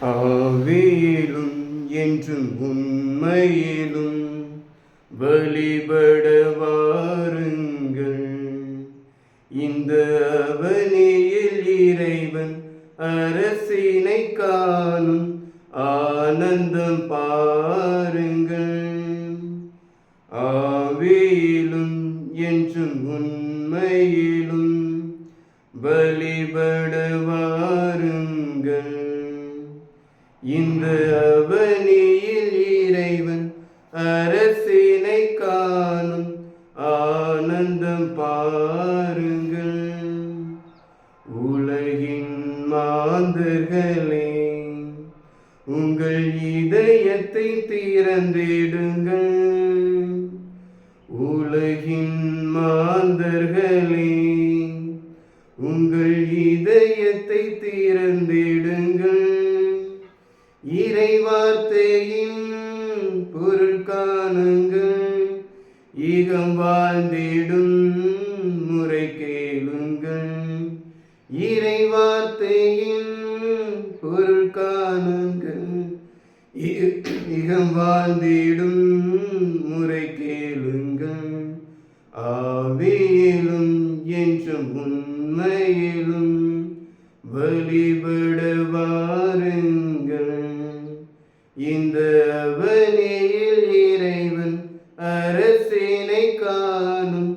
ஆவியிலும் என்றும் உண்மையிலும் வழிபட வாருங்கள். இந்த அவனியில் இறைவன் அரசினை காணும் ஆனந்தம் பாருங்கள். ஆவியிலும் என்றும் உண்மையிலும் வழிபட வாருங்கள். இந்த அவனியில் இறைவன் அரசினை காணும் ஆனந்தம் பாருங்கள். உலகின் மாந்தர்களே, உங்கள் இதயத்தை திறந்திடுங்கள். உலகின் மாந்தர்களே, உங்கள் இதயத்தை திறந்திடுங்கள். இறைவார்த்தையின் பொருள் காணுங்கள். ஈகம் வாழ்ந்திடும் முறை கேளுங்கள். இறைவார்த்தையின் பொருள் காணுங்கள். ஈகம் வாழ்ந்திடும் முறை கேளுங்கள். ஆவியிலும் என்றும் உண்மையிலும் வழிபட வாருங்கள். இந்த அவனியில் இறைவன் அரசினை காணும்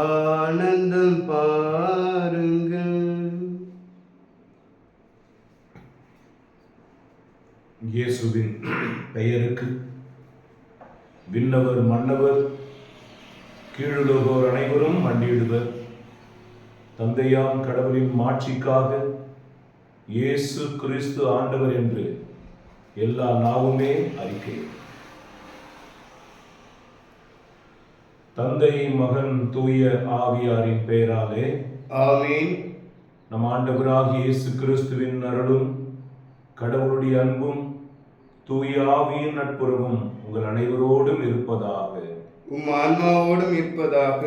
ஆனந்தம் பாருங்கள். இயேசுவின் பெயருக்கு விண்ணவர் மன்னவர் கீழுலகோர் அனைவரும் மண்டியிடுவர். தந்தையாம் கடவுளின் மாட்சிக்காக இயேசு கிறிஸ்து ஆண்டவர் என்று எல்லா நாவுமே அறிக்கை. தந்தை மகன் தூய ஆவியாரின் பெயராலே ஆமென். நம் ஆண்டவராகிய இயேசு கிறிஸ்துவின் அருளும் கடவுளுடைய அன்பும் தூய ஆவியின் நட்புறவும் உங்கள் அனைவரோடும் இருப்பதாக. உம் ஆன்மாவோடும் இருப்பதாக.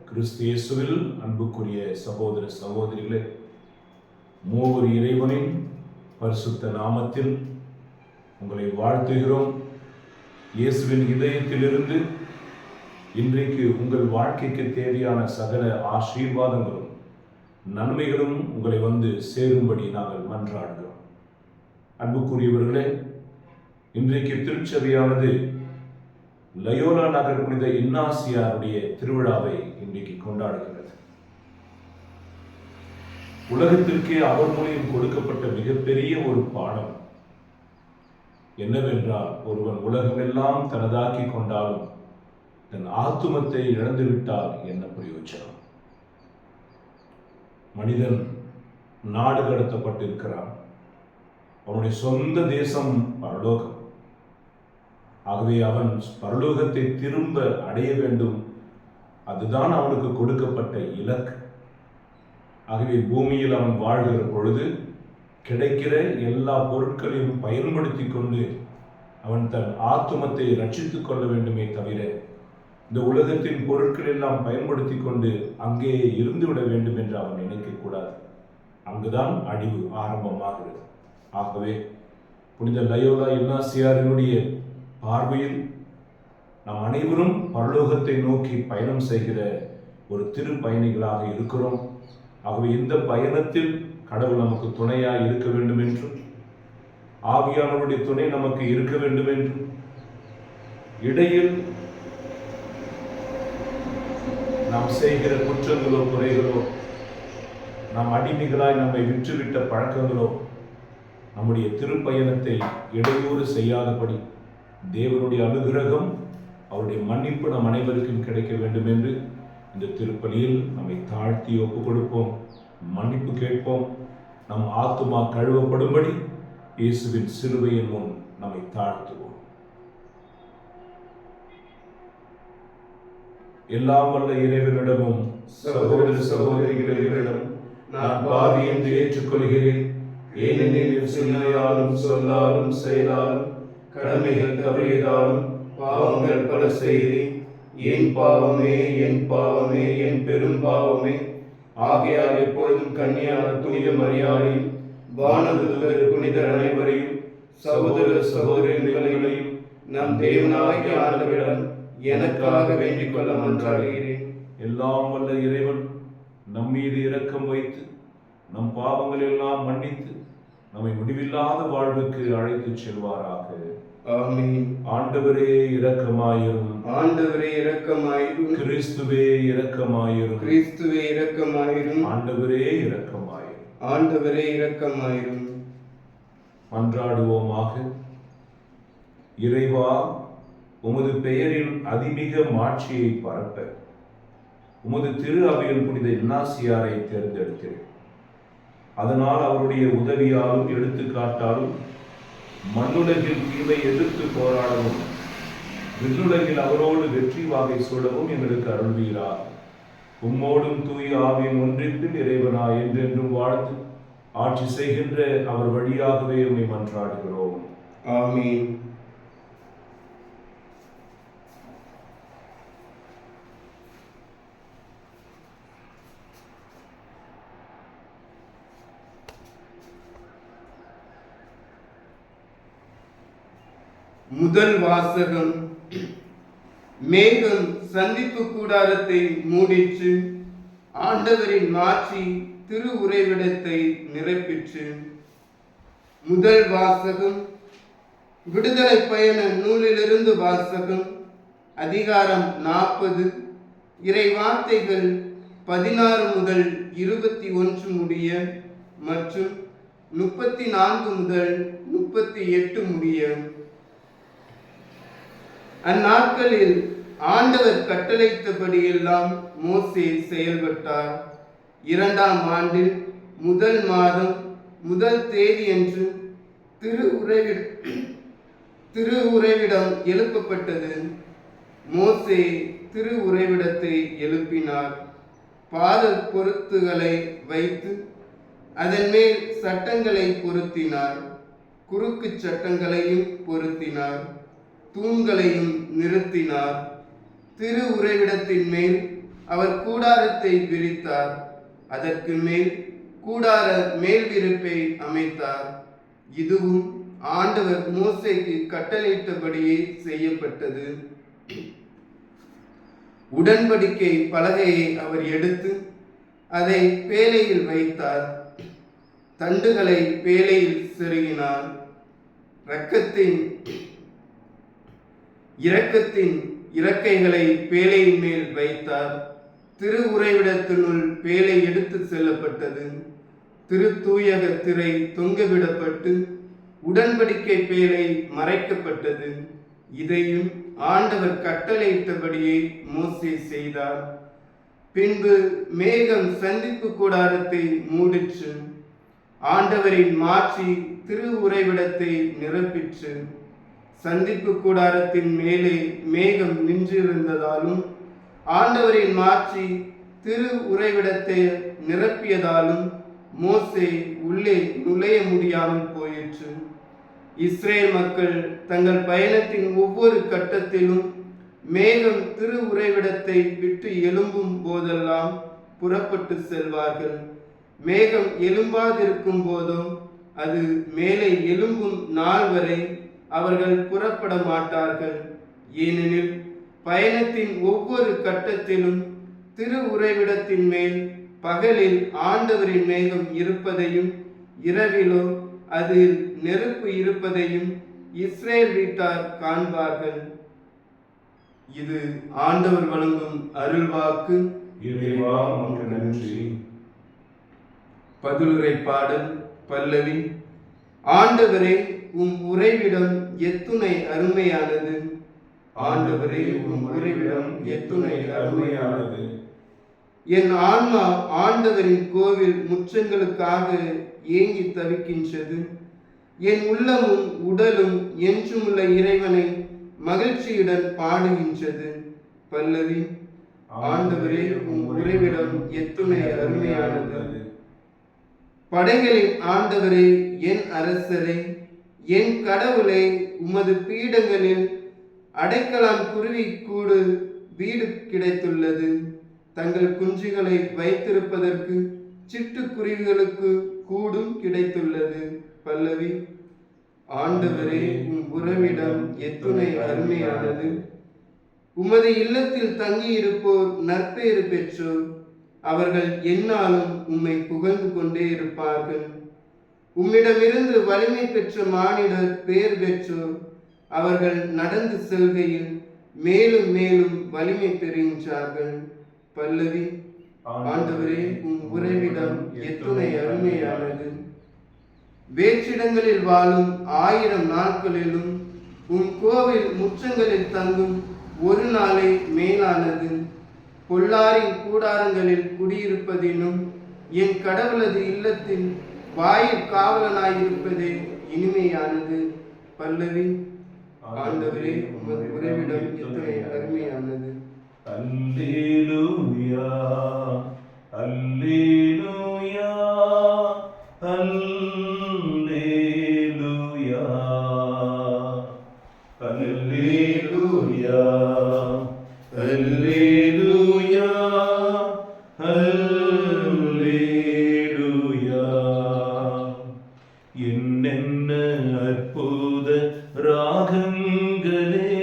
கிறிஸ்து இயேசுவில் அன்புக்குரிய சகோதர சகோதரிகளே, மூவர் இறைவனின் பரிசுத்த நாமத்தில் உங்களை வாழ்த்துகிறோம். இயேசுவின் இதயத்திலிருந்து இன்றைக்கு உங்கள் வாழ்க்கைக்கு தேவையான சகல ஆசீர்வாதங்களும் நன்மைகளும் உங்களை வந்து சேரும்படி நாங்கள் மன்றாடுகிறோம். அன்புக்குரியவர்களே, இன்றைக்கு திருச்சபையானது லயோலா நகர் புனித இன்னாசியாருடைய திருவிழாவை இன்றைக்கு கொண்டாடுகிறது. உலகத்திற்கே அவர் மூலம் கொடுக்கப்பட்ட மிகப்பெரிய ஒரு பாடம் என்னவென்றால், ஒருவன் உலகமெல்லாம் தனதாக்கி கொண்டாலும் தன் ஆத்துமத்தை இழந்துவிட்டால் என்ன பிரயோஜனம்? மனிதன் நாடு கடத்தப்பட்டிருக்கிறான். அவனுடைய சொந்த தேசம் பரலோகம். ஆகவே அவன் பரலோகத்தை திரும்ப அடைய வேண்டும். அதுதான் அவனுக்கு கொடுக்கப்பட்ட இலக்கு. ஆகவே பூமியில் அவன் வாழ்கிற பொழுது கிடைக்கிற எல்லா பொருட்களையும் பயன்படுத்தி கொண்டு அவன் தன் ஆத்துமத்தை ரட்சித்துக் கொள்ள வேண்டுமே தவிர இந்த உலகத்தின் பொருட்கள் எல்லாம் பயன்படுத்தி கொண்டு அங்கே இருந்துவிட வேண்டும் என்று அவன் நினைக்கக்கூடாது. அங்குதான் அழிவு ஆரம்பமாகிறது. ஆகவே புனித லயோலா இன்னாசியாரினுடைய பார்வையில் நாம் அனைவரும் பரலோகத்தை நோக்கி பயணம் செய்கிற ஒரு திரு பயணிகளாக இருக்கிறோம். ஆகவே இந்த பயணத்தில் கடவுள் நமக்கு துணையாக இருக்க வேண்டும் என்றும் ஆவியானவருடைய துணை நமக்கு இருக்க வேண்டும் என்றும் இடையில் நாம் செய்கிற குற்றங்களோ குறைகளோ, நாம் அடிமைகளாய் நம்மை விற்றுவிட்ட பழக்கங்களோ நம்முடைய திருப்பயணத்தை இடையூறு செய்யாதபடி தேவனுடைய அனுகிரகம், அவருடைய மன்னிப்பு நம் அனைவருக்கும் கிடைக்க வேண்டும் என்று இந்த திருப்பலியில் நம்மை தாழ்த்தி ஒப்பு கொடுப்போம், மன்னிப்பு கேட்போம். நம் ஆத்துமா கழுவப்படும்படி இயேசுவின் சிலுவையின் முன் நம்மை தாழ்த்துவோம். எல்லாம் வல்ல இறைவனிடமும் சகோதர சகோதரிகளிடம் நான் பாவி என்று ஏற்றுக்கொள்கிறேன். ஏனெனில் சிந்தையாலும் சொல்லாலும் செயலாலும் கடமைகள் தவறியதாலும் பாவங்கள் பல செய்தேன். என் பாவமே, என் பாவமே, என் பெரும் பாவமே. ஆகையால் எப்பொழுதும் கன்னியான தூய மரியாதையும் வானதூதர் புனிதர் அனைவரையும் சகோதர சகோதரிகளையும் நம் தேவனாகிய ஆண்டவரிடம் எனக்காக வேண்டிக் கொள்ள மன்றாடுகிறேன். எல்லாம் வல்ல இறைவன் நம் மீது இரக்கம் வைத்து நம் பாவங்களை எல்லாம் மன்னித்து நம்மை முடிவில்லாத வாழ்வுக்கு அழைத்துச் செல்வாராக. ஆமென். ஆண்டவரே இரக்கமாயிரும். ஆண்டவரே இரக்கமாயிரும். கிறிஸ்துவே இரக்கமாயிரும். கிறிஸ்துவே இரக்கமாயிரும். ஆண்டவரே இரக்கமாயிரும். ஆண்டவரே இரக்கமாயிரும். மன்றாடுவோமாக. இறைவா, உமது பெயரில் அதிமிக மாட்சியை பரப்ப உமது திரு அவையில் புனித இன்னாசியாரை தேர்ந்தெடுத்தேன். அதனால் அவருடைய உதவியாலும் எடுத்துக்காட்டாலும் மண்ணுலகில் தீமை எதிர்த்து போராடவும் விண்ணுலகில் அவரோடு வெற்றி வாகை சூடவும் எங்களுக்கு அருள்வீராக. உம்மோடும் தூய ஆவியின் ஒன்றிப்பில் இறைவனா என்றென்றும் வாழ்ந்து ஆட்சி செய்கின்ற அவர் வழியாகவே உம்மை மன்றாடுகிறோம். ஆமென். முதல் வாசகம். மேகம் சந்திப்பு கூடாரத்தை மூடிற்று. ஆண்டவரின் மாட்சி திரு உறைவிடத்தை நிரப்பிற்று. முதல் வாசகம். விடுதலை பயண நூலிலிருந்து வாசகம். அதிகாரம் 40, இறை வார்த்தைகள் 16 முதல் 21 முடிய மற்றும் 34 முதல் 38 முடிய. அந்நாட்களில் ஆண்டவர் கட்டளையிட்டபடியெல்லாம் மோசே செயல்பட்டார். 2ஆம் ஆண்டில் 1 மாதம் 1 தேதியன்று திரு உறைவிடம் எழுப்பப்பட்டது. மோசே திரு உறைவிடத்தை எழுப்பினார். பாதல் பொருத்துகளை வைத்து அதன் மேல் சட்டங்களை பொருத்தினார். குறுக்கு சட்டங்களையும் பொருத்தினார். தூண்களையும் நிறுத்தினார். திரு உறைவிடத்தின் மேல் அவர் கூடாரத்தை விரித்தார். அதற்கு மேல் கூடார மேல் விரிப்பை அமைத்தார். இதுவும் ஆண்டவர் மோசேக்கு கட்டளையிட்டபடியே செய்யப்பட்டது. உடன்படிக்கை பலகையை அவர் எடுத்து அதை பேழையில் வைத்தார். தண்டுகளை பேழையில் செருகினார். இரக்கத்தின் இறக்கைகளை பேழையின் மேல் வைத்தார். திரு உறைவிடத்தினுள் பேழை எடுத்து செல்லப்பட்டது. திரு தூயக திரை தொங்கவிடப்பட்டு உடன்படிக்கை பேழை மறைக்கப்பட்டது. இதையும் ஆண்டவர் கட்டளையிட்டபடியே மோசே செய்தார். பின்பு மேகம் சந்திப்பு கூடாரத்தை மூடிற்று. ஆண்டவரின் மாட்சி திரு உறைவிடத்தை நிரப்பிற்று. சந்திப்பு கூடாரத்தின் மேலே மேகம் நின்றிருந்ததாலும் ஆண்டவரின் மாட்சி திரு உறைவிடத்தை நிரப்பியதாலும் மோசே உள்ளே நுழைய முடியாமல் போயிற்று. இஸ்ரேல் மக்கள் தங்கள் பயணத்தின் ஒவ்வொரு கட்டத்திலும் மேகம் திரு உறைவிடத்தை விட்டு எழும்பும் போதெல்லாம் புறப்பட்டு செல்வார்கள். மேகம் எழும்பாதிருக்கும் போதும் அது மேலே எழும்பும் நாள் வரை அவர்கள் புறப்பட மாட்டார்கள். ஏனெனில் பயணத்தின் ஒவ்வொரு கட்டத்திலும் திரு உறைவிடத்தின் மேல் பகலில் ஆண்டவரின் மேகம் இருப்பதையும் இரவிலோ அதில் நெருப்பு இருப்பதையும் இஸ்ரேல் வீட்டார் காண்பார்கள். இது ஆண்டவர் வழங்கும் அருள்வாக்கு. இறைவா, உமக்கு நன்றி. பதிலுரை பாடல். பல்லவி. ஆண்டவரே, உம் உறைவிடம் எத்துணை அருமையானது. ஆண்டவரே, உம் உறைவிடம் எத்துணை அருமையானது. என் ஆன்மா ஆண்டவரின் கோவில் முற்றங்களுக்காக ஏங்கி தவிக்கின்றது. என் உள்ளமும் உடலும் என்றுமுள்ள இறைவனை மகிழ்ச்சியுடன் பாடுகின்றது. பல்லவி. ஆண்டவரே, உம் உறைவிடம் எத்துணை அருமையானது. படைகளின் ஆண்டவரே, என் அரசரே, என் கடவுளே, உமது பீடங்களில் அடைக்கலம் குருவி கூடு வீடு கிடைத்துள்ளது. தங்கள் குஞ்சுகளை வைத்திருப்பதற்கு சிட்டுக்குருவிகளுக்கு கூடும் கிடைத்துள்ளது. பல்லவி. ஆண்டவரே, உம் உறவிடம் எத்துணை அருமையானது. உமது இல்லத்தில் தங்கியிருப்போர் நற்பெயரு பெற்றோர். அவர்கள் எந்நாளும் உம்மை புகழ்ந்து கொண்டே இருப்பார்கள். உம்மிடமிருந்து வலிமை பெற்ற மானிடர் பெயர் பெற்றோர். அவர்கள் நடந்து செல்கையில் மேலும் மேலும் வலிமை பெறுகின்றார்கள். பல்லவி. ஆண்டவரே, உம் உறைவிடம் எத்துணை அருமையானது. வேற்றிடங்களில் வாழும் 1000 நாட்களிலும் உம் கோவில் முற்றங்களில் தங்கும் ஒரு நாளே மேலானது. பொல்லாரின் கூடாரங்களில் குடியிருப்பதினும் என் கடவுளது இல்லத்தில் வாயில் காவலனாயிருப்பதே இனிமையானது. பல்லவி. ஆண்டவரே, உமது உறைவிடம் எத்தனை அருமையானது. அல்லேலூயா, அல்லேலூயா, அல்லேலூயா, அல்லேலூயா, அல்லேலூயா, அல்லேலூயா. என்னென்ன அற்புத ராகங்களே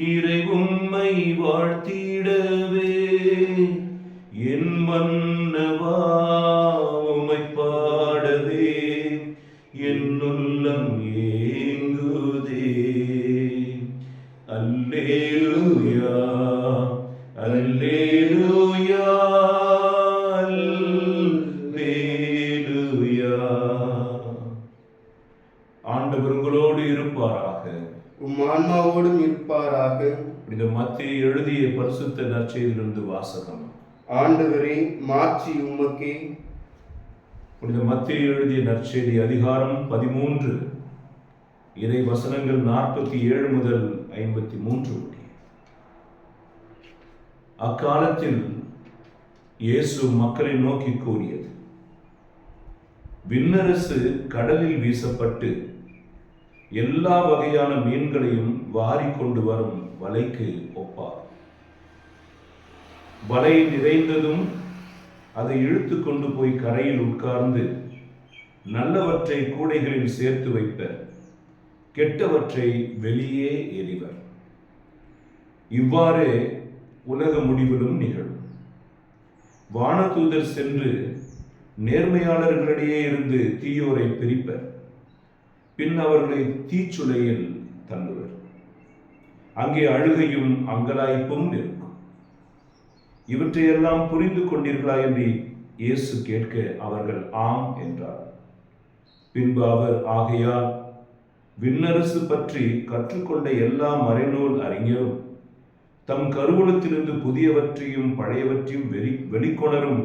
இறை உம்மை வாழ்த்திடவே, என் மன்னவா உம்மை பாடவே என் உள்ளம் ஏங்குதே. அல்லேலூயா, அல்லேலூயா, அல்லேலூயா. ஆண்டவர் உங்களோடு இருப்பாராக, உம் ஆன்மாவோடும் இருப்பாராக. இந்த மத்தேயு எழுதிய பரிசுத்த நற்செய்தியிலிருந்து வாசகம். ஆண்டவரே, மாட்சி உமக்கே. புனித மத்தேயு எழுதிய நற்செய்தி அதிகாரம் 13, இறை வசனங்கள் 47 முதல் 53 முடிய. அக்காலத்தில் இயேசு மக்களை நோக்கி கூறியது: விண்ணரசு கடலில் வீசப்பட்டு எல்லா வகையான மீன்களையும் வாரி கொண்டு வரும் வலைக்கு ஒப்பார். வலை நிறைந்ததும் அதை இழுத்து கொண்டு போய் கரையில் உட்கார்ந்து நல்லவற்றை கூடைகளில் சேர்த்து வைப்பர், கெட்டவற்றை வெளியே எறிவர். இவ்வாறே உலக முடிவிலும் நிகழும். வானதூதர் சென்று நேர்மையாளர்களிடையே இருந்து தீயோரை பிரிப்பர், பின் அவர்களை தீச்சுளையில் தள்ளுவர். அங்கே அழுகையும் அங்கலாய்ப்பும் இருக்கும். இவற்றையெல்லாம் புரிந்து கொண்டீர்களா என்று இயேசு கேட்க அவர்கள் ஆம் என்றார். பின்பு அவர், ஆகையால் விண்ணரசு பற்றி கற்றுக்கொண்ட எல்லா மறைநூல் அறிஞரும் தம் கருவூலத்திலிருந்து புதியவற்றையும் பழையவற்றையும் வெளிக்கொணரும்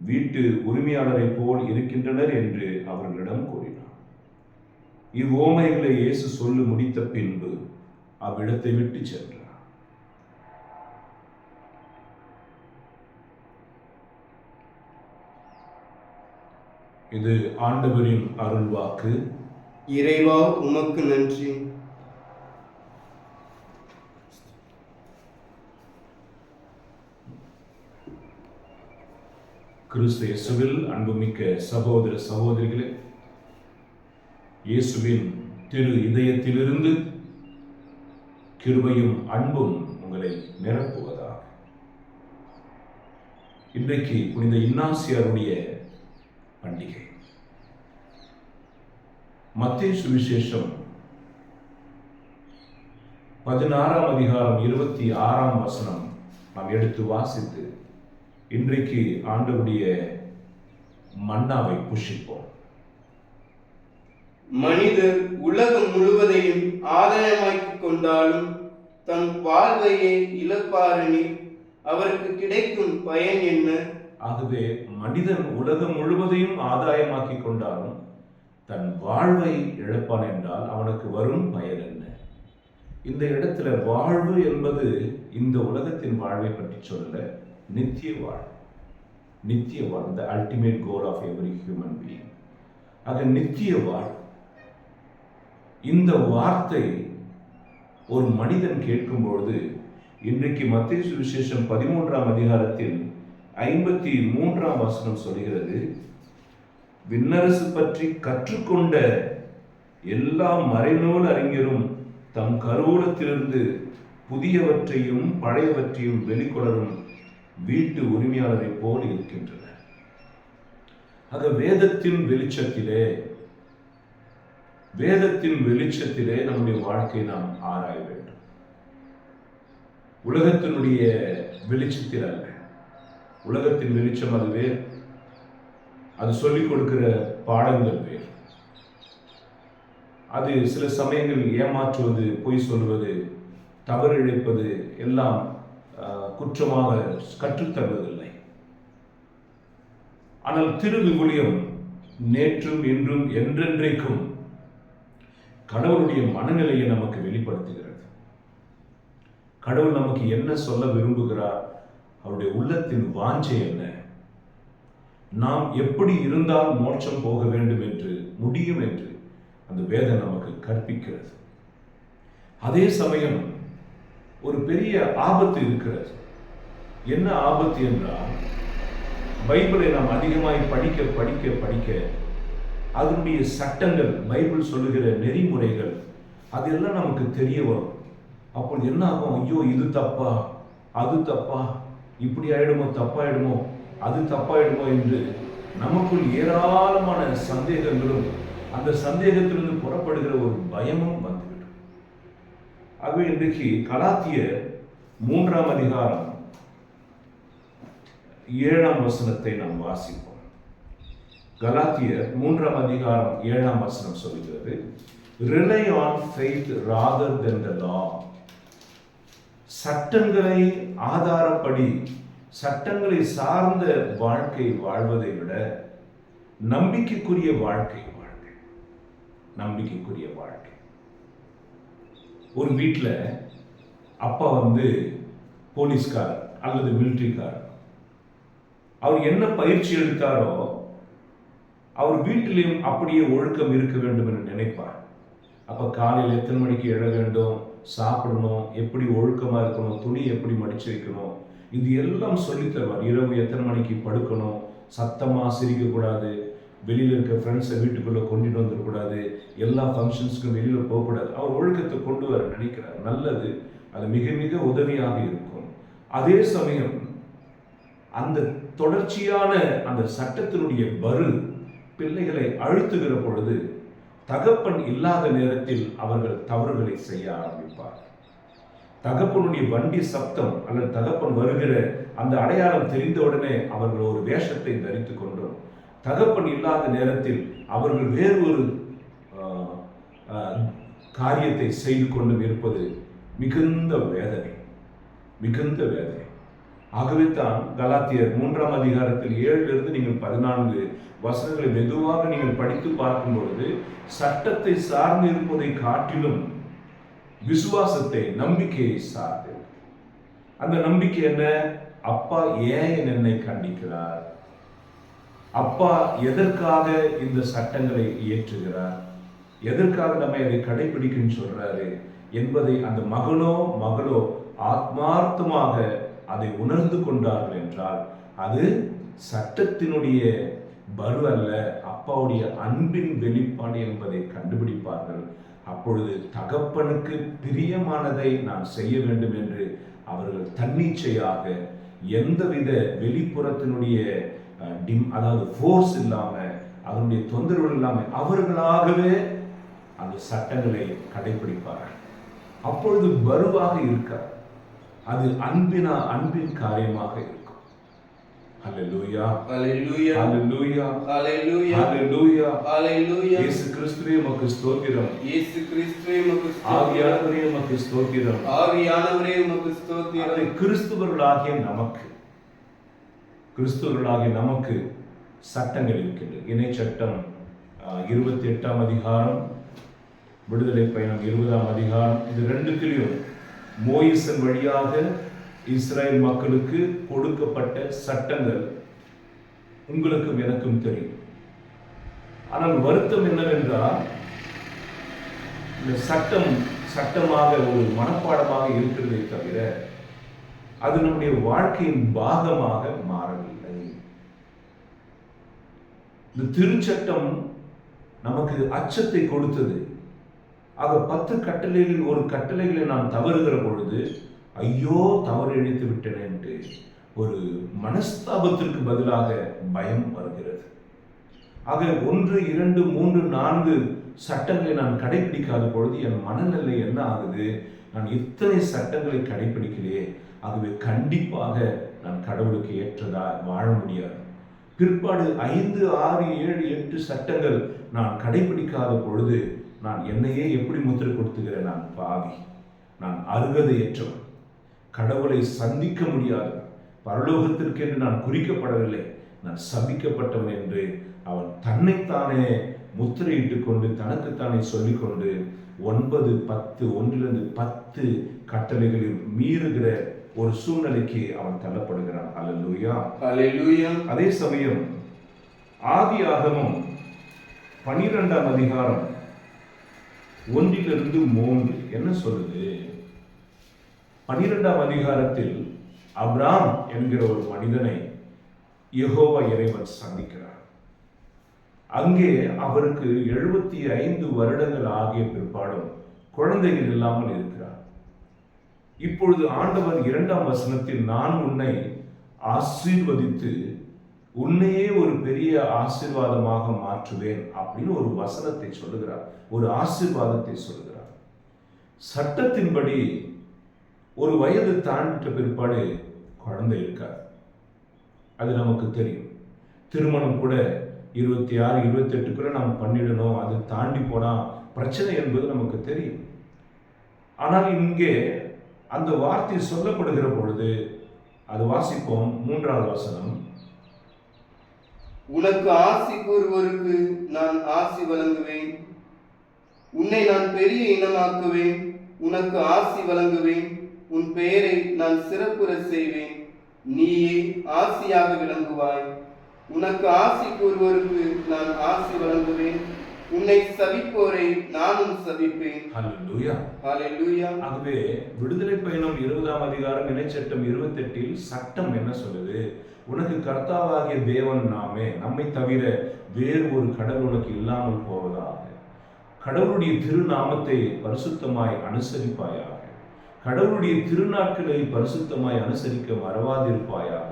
வீட்டு உரிமையாளரை போல் இருக்கின்றனர் என்று அவர்களிடம் கூறினார். இவ்வோமைகளை இயேசு சொல்லி முடித்த பின்பு அவ்விடத்தை விட்டு சென்றார். இது ஆண்டவரின் அருள்வாக்கு. இறைவா, உமக்கு நன்றி. கிறிஸ்து இயேசுவில் அன்புமிக்க சகோதர சகோதரிகளே, இயேசுவின் திரு இதயத்திலிருந்து கிருபையும் அன்பும் உங்களை நிரப்புவதாக. இன்றைக்கு புனித இன்னாசியாருடைய பண்டிகை. மத்தேயு சுவிசேஷம் 16ஆம் அதிகாரம் 26ஆம் வசனம் நாம் எடுத்து வாசித்து இன்றைக்கு ஆண்டவருடைய மன்னாவை புஷிப்போம். மனிதர் உலகம் முழுவதையும் ஆதாயமாக்கிக் கொண்டாலும் தன் வாழ்வையே இழப்பாரெனில் அவருக்கு கிடைக்கும் பயன் என்ன? ஆகவே மனிதன் உலகம் முழுவதையும் ஆதாயமாக்கி கொண்டாலும் தன் வாழ்வை இழப்பான் என்றால் அவனுக்கு வரும் பயன் என்ன? இந்த இடத்துல வாழ்வு என்பது இந்த உலகத்தின் வாழ்வை பற்றி சொல்ல, நித்திய வாழ்வு. நித்திய வாழ்வு, the ultimate goal of every human being. அது நித்திய வாழ்வு. இந்த வார்த்தை ஒரு மனிதன் கேட்கும்பொழுது இன்றைக்கு மத்தேயு சுவிசேஷம் 13ஆம் அதிகாரத்தில் 53ஆம் வசனம் சொல்கிறது, விண்ணரசு பற்றி கற்றுக்கொண்ட எல்லா மறைநூல் அறிஞரும் தம் கருவூலத்திலிருந்து புதியவற்றையும் பழையவற்றையும் வெளிக்கொணரும் வீட்டு உரிமையாளரை போல் இருக்கின்றனர். ஆக வேதத்தின் வெளிச்சத்திலே நம்முடைய வாழ்க்கையை நாம் ஆராய வேண்டும். உலகத்தினுடைய வெளிச்சத்தில் அல்ல. உலகத்தின் வெளிச்சம் அது வேறு, அது சொல்லிக் கொடுக்கிற பாடங்கள் வேறு. அது சில சமயங்களில் ஏமாற்றுவது, பொய் சொல்வது, தவறு இழைப்பது எல்லாம் குற்றமாக கற்றுத்தருவதில்லை. ஆனால் திருவிவிலியம் நேற்றும் இன்றும் என்றென்றைக்கும் கடவுளுடைய மனநிலையை நமக்கு வெளிப்படுத்துகிறது. கடவுள் நமக்கு என்ன சொல்ல விரும்புகிறார், அவருடைய உள்ளத்தின் வாஞ்சை என்ன, நாம் எப்படி இருந்தால் மோட்சம் போக வேண்டும் என்று முடியும் என்று அந்த வேதம் நமக்கு கற்பிக்கிறது. அதே சமயம் ஒரு பெரிய ஆபத்து இருக்கிறது. என்ன ஆபத்து என்றால், பைபிளை நாம் அதிகமாய் படிக்க படிக்க படிக்க அதனுடைய சட்டங்கள், பைபிள் சொல்லுகிற நெறிமுறைகள் அதெல்லாம் நமக்கு தெரிய வரும். அப்போ என்ன ஆகும், ஐயோ இது தப்பா, அது தப்பா, இப்படி ஆயிடுமோ, தப்பாயிடுமோ, அது தப்பாயிடுமோ என்று நமக்குள் ஏராளமான சந்தேகங்களும் அந்த சந்தேகத்திலிருந்து புறப்படுகிற ஒரு பயமும் வந்துவிடும். ஆகவே இன்றைக்கு கலாத்தியர் 3ஆம் அதிகாரம் 7ஆம் வசனத்தை நாம் வாசிப்போம். கலாத்தியர் 3ஆம் அதிகாரம் 7ஆம் வசனம் சொல்கிறது, rely on faith rather than the law. சட்டங்களை ஆதாரப்படி, சட்டங்களை சார்ந்த வாழ்க்கை வாழ்வதை விட நம்பிக்கைக்குரிய வாழ்க்கை நம்பிக்கைக்குரிய வாழ்க்கை. ஒரு வீட்டில் அப்பா போலீஸ்காரர் அல்லது மிலிட்டரிக்காரர். அவர் என்ன பயிற்சி எடுத்தாரோ அவர் வீட்டிலையும் அப்படியே ஒழுக்கம் இருக்க வேண்டும் என்று நினைப்பார். அப்போ காலையில் எத்தனை மணிக்கு எழ வேண்டும், சாப்பிடணும், எப்படி ஒழுக்கமாக இருக்கணும், துணி எப்படி மடிச்சு வைக்கணும், இது எல்லாம் சொல்லித் தருவார். இரவு எத்தனை மணிக்கு படுக்கணும், சத்தமாக சிரிக்கக்கூடாது, வெளியில் இருக்க ஃப்ரெண்ட்ஸை வீட்டுக்குள்ளே கொண்டுட்டு வந்துடக்கூடாது, எல்லா ஃபங்க்ஷன்ஸ்க்கும் வெளியில் போகக்கூடாது. அவர் ஒழுக்கத்தை கொண்டு வர நினைக்கிறார். நல்லது, அது மிக மிக உதவியாக இருக்கும். அதே சமயம் அந்த தொடர்ச்சியான அந்த சட்டத்தினுடைய பரு பிள்ளைகளை அழுத்துகிற பொழுது தகப்பன் இல்லாத நேரத்தில் அவர்கள் தவறுகளை செய்ய ஆரம்பிப்பார். தகப்பனுடைய வண்டி சப்தம் அல்லது தகப்பன் வருகிற அந்த அடையாளம் தெரிந்தவுடனே அவர்கள் ஒரு வேஷத்தை தரித்து கொண்டும், தகப்பன் இல்லாத நேரத்தில் அவர்கள் வேறு ஒரு காரியத்தை செய்து கொண்டும் இருப்பது மிகுந்த வேதனை. ஆகவே தான் கலாத்தியர் 3ஆம் அதிகாரத்தில் 7 நீங்கள் 14 வசனங்களை மெதுவாக நீங்கள் படித்து பார்க்கும் பொழுது, சட்டத்தை சார்ந்து இருப்பதை காட்டிலும் விசுவாசத்தை, நம்பிக்கையை சார்ந்து. அந்த நம்பிக்கை என்ன? அப்பா ஏன் என்னை கண்டிக்கிறார், அப்பா எதற்காக இந்த சட்டங்களை இயற்றுகிறார், எதற்காக நம்ம அதை கடைபிடிக்குன்னு சொல்றாரு என்பதை அந்த மகனோ ஆத்மார்த்தமாக அதை உணர்ந்து கொண்டார்கள் என்றால் அது சட்டத்தினுடைய பரு அல்ல, அப்பாவுடைய அன்பின் வெளிப்பாடு என்பதை கண்டுபிடிப்பார்கள். அப்பொழுது தகப்பனுக்கு பிரியமானதை நான் செய்ய வேண்டும் என்று அவர்கள் தன்னிச்சையாக, எந்தவித வெளிப்புறத்தினுடைய அதாவது ஃபோர்ஸ் இல்லாம, அதனுடைய தொந்தரவு இல்லாமல் அவர்களாகவே அந்த சட்டங்களை கடைபிடிப்பார்கள். அப்பொழுது பருவாக இருக்கார், அது அன்பின் காரியமாக இருக்கும். ஹல்லேலூயா, ஹல்லேலூயா, ஹல்லேலூயா, ஹல்லேலூயா, ஹல்லேலூயா, ஹல்லேலூயா. இயேசு கிறிஸ்துவே உமக்கு ஸ்தோத்திரம், இயேசு கிறிஸ்துவே உமக்கு ஸ்தோத்திரம், ஆவியானவரே உமக்கு ஸ்தோத்திரம், ஆவியானவரே உமக்கு ஸ்தோத்திரம். கிறிஸ்துவர்களாகிய நமக்கு சட்டங்கள் இருக்கின்றன. இணை சட்டம் 28ஆம் அதிகாரம், விடுதலை பயணம் 20ஆம் அதிகாரம், இது ரெண்டுத்திலையும் மோயிசன் வழியாக இஸ்ரேல் மக்களுக்கு கொடுக்கப்பட்ட சட்டங்கள் உங்களுக்கும் எனக்கும் தெரியும். ஆனால் வருத்தம் என்னவென்றால், இந்த சட்டமாக ஒரு மனப்பாடமாக இருக்கிறதை தவிர அது நம்முடைய வாழ்க்கையின் பாகமாக மாறவில்லை. இந்த திருச்சட்டம் நமக்கு அச்சத்தை கொடுத்தது. ஆக 10 கட்டளைகளில் ஒரு கட்டளைகளை நாம் தவறுகிற பொழுது ஐயோ தவறு இழைத்து விட்டேன் என்று ஒரு மனஸ்தாபத்திற்கு பதிலாக பயம் வருகிறது. ஆக 1, 2, 3, 4 சட்டங்களை நான் கடைபிடிக்காத பொழுது என் மனநிலை என்ன ஆகுது? நான் இத்தனை சட்டங்களை கடைபிடிக்கலையே, ஆகவே கண்டிப்பாக நான் கடவுளுக்கு ஏற்றதா வாழ முடியாது. பிற்பாடு 5, 6, 7, 8 சட்டங்கள் நான் கடைபிடிக்காத பொழுது நான் என்னையே எப்படி முத்திரை கொடுத்துகிறேன்? நான் பாவி, நான் அருகதையற்றவன், கடவுளை சந்திக்க முடியாது, பரலோகத்திற்கு என்று நான் குறிக்கப்படவில்லை, நான் சபிக்கப்பட்டவன் என்று அவன் தன்னைத்தானே முத்திரையிட்டு கொண்டு தனக்குத்தானே சொல்லிக்கொண்டு 9, 10, 1-10 கட்டளைகளில் மீறுகிற ஒரு சூழ்நிலைக்கு அவன் தள்ளப்படுகிறான். அல்லேலூயா, அல்லேலூயா. அதே சமயம் ஆதியாகமம் 12ஆம் அதிகாரம் 1-3 என்ன சொல்லுது? 12ஆம் அதிகாரத்தில் அப்ராம் என்கிற ஒரு மனிதனை யெகோவா இறைவன் சந்திக்கிறார். அங்கே அவருக்கு 75 வருடங்கள் ஆகிய பிற்பாடும் குழந்தைகள் இல்லாமல் இருக்கிறார். இப்பொழுது ஆண்டவர் 2ஆம் வசனத்தில் நான் உன்னை ஆசீர்வதித்து உன்னையே ஒரு பெரிய ஆசீர்வாதமாக மாற்றுவேன் அப்படின்னு ஒரு வசனத்தை சொல்லுகிறார், ஒரு ஆசீர்வாதத்தை சொல்லுகிறார். சட்டத்தின்படி ஒரு வயது தாண்டிட்ட பிற்பாடு குழந்தை இருக்காது, அது நமக்கு தெரியும். திருமணம் கூட 26, 28 நாம் பண்ணிடணும், அது தாண்டி போனா பிரச்சனை என்பது நமக்கு தெரியும். ஆனால் இங்கே அந்த வார்த்தை சொல்லப்படுகிற பொழுது அது வாசிப்போம். 3ஆவது வசனம், உனக்கு ஆசி கூறுவோருக்கு நான் ஆசி வழங்குவேன், உன்னை நான் பெரிய இனமாக்குவேன், உனக்கு ஆசி வழங்குவேன், உன் பெயரை நான் சிறப்புற செய்வேன், நீயே ஆசியாக விளங்குவாய். உனக்கு ஆசி கூறுவோருக்கு நான் ஆசி வழங்குவேன், உன்னை சபிப்போரை நானும் சபிப்பேன். ஹல்லேலூயா, ஹல்லேலூயா. ஆகவே விடுதலை பயணம் 20ஆம் அதிகாரம் இணைச்சட்டம் 28 சட்டம் என்ன சொல்லுது? உனக்கு கர்த்தாவாகிய தேவன் நாமே, நம்மை தவிர வேறு ஒரு கடவுள் உனக்கு இல்லாமல் போவதாக. கடவுளுடைய திருநாமத்தை பரிசுத்தமாய் அனுசரிப்பாயாக, கடவுளுடைய திருநாட்களை பரிசுத்தமாய் அனுசரிக்க மறவாதிருப்பாயாக,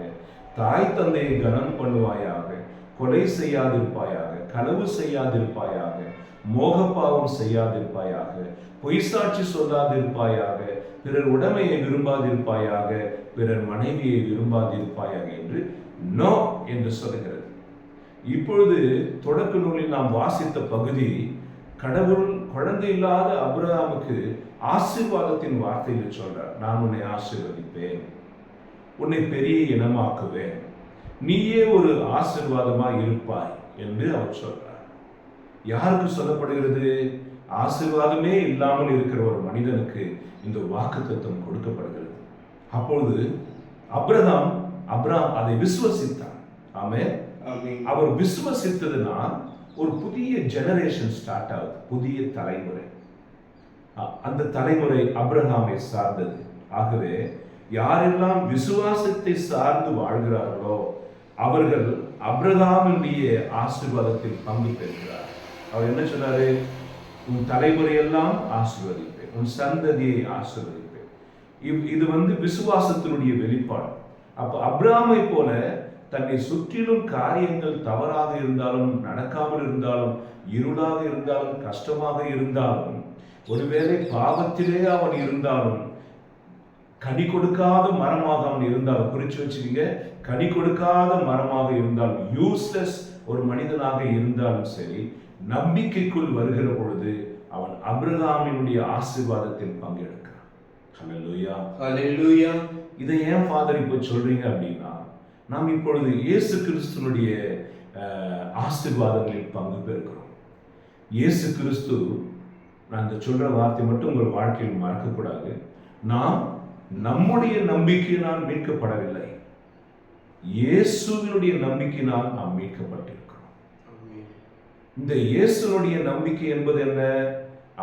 தாய் தந்தையை கனம் பண்ணுவாயாக, கொலை செய்யாதிருப்பாயாக, களவு செய்யாதிருப்பாயாக, மோகப்பாவம் செய்யாதிருப்பாயாக, பொய் சாட்சி சொல்லாதிருப்பாயாக, பிறர் உடைமையை விரும்பாதிருப்பாயாக, பிறர் மனைவியை விரும்பாதிருப்பாயாக என்று நோ என்று சொல்லுகிறது. இப்பொழுது தொடக்க நூலில் நாம் வாசித்த பகுதி கடவுள் குழந்தை இல்லாத அபிரகாமுக்கு ஆசீர்வாதத்தின் வார்த்தையில் சொல்றார். நான் உன்னை ஆசீர்வதிப்பேன், உன்னை பெரிய இனமாக்குவேன், நீயே ஒரு ஆசீர்வாதமாய் இருப்பாய் என்று அவர் சொல்றார். யாருக்கு சொல்லப்படுகிறது? ஆசீர்வாதமே இல்லாமல் இருக்கிற ஒரு மனிதனுக்கு இந்த வாக்குத்தத்தம் கொடுக்கப்படுகிறது. அப்பொழுது அப்ராம் அதை விசுவசித்தார். ஆமென். அவர் விசுவசித்ததுனால் ஒரு புதிய ஜெனரேஷன் ஸ்டார்ட் ஆகுது, புதிய தலைமுறை. அந்த தலைமுறை அப்ரஹாமை சார்ந்தது. ஆகவே யாரெல்லாம் விசுவாசத்தை சார்ந்து வாழ்கிறார்களோ அவர்கள் அப்ரஹாமுடைய ஆசீர்வாதத்தில் பங்கு பெறுகிறார். அவர் என்ன சொன்னாரு? உன் தலைமுறையெல்லாம் ஆசீர்வதிப்பேன், உன் சந்ததியை ஆசீர்வதிப்பேன். இது விசுவாசத்தினுடைய வெளிப்பாடு. அப்ப அப்ரஹாமை போல தன்னை சுற்றிலும் காரியங்கள் தவறாக இருந்தாலும், நடக்காமல் இருந்தாலும், இருளாக இருந்தாலும், கஷ்டமாக இருந்தாலும், ஒருவேளை பாவத்திலே அவன் இருந்தாலும், கனி கொடுக்காத மரமாக அவன் இருந்தாலும், குறிச்சு வச்சுக்கீங்க, கனி கொடுக்காத மரமாக இருந்தாலும், யூஸ்லெஸ் ஒரு மனிதனாக இருந்தாலும் சரி, நம்பிக்கைக்குள் வருகிற பொழுது அவன் அப்ரஹாமினுடைய ஆசீர்வாதத்தில் பங்கெடுக்கிறான். ஹல்லேலூயா, ஹல்லேலூயா. இதை ஏன் ஃபாதர் இப்போ சொல்றீங்க அப்படின்னா, நாம் இப்பொழுது இயேசு கிறிஸ்துனுடைய ஆசீர்வாதங்களில் பங்கு பெறுகிறோம். இயேசு கிறிஸ்து, நான் இந்த சொல்ற வார்த்தை மட்டும் உங்கள் வாழ்க்கையில் மறக்கக்கூடாது, நாம் நம்முடைய நம்பிக்கையினால் மீட்கப்படவில்லை, இயேசுவினுடைய நம்பிக்கையினால் நாம் மீட்கப்பட்டிருக்கிறோம். இந்த இயேசுனுடைய நம்பிக்கை என்பது என்ன?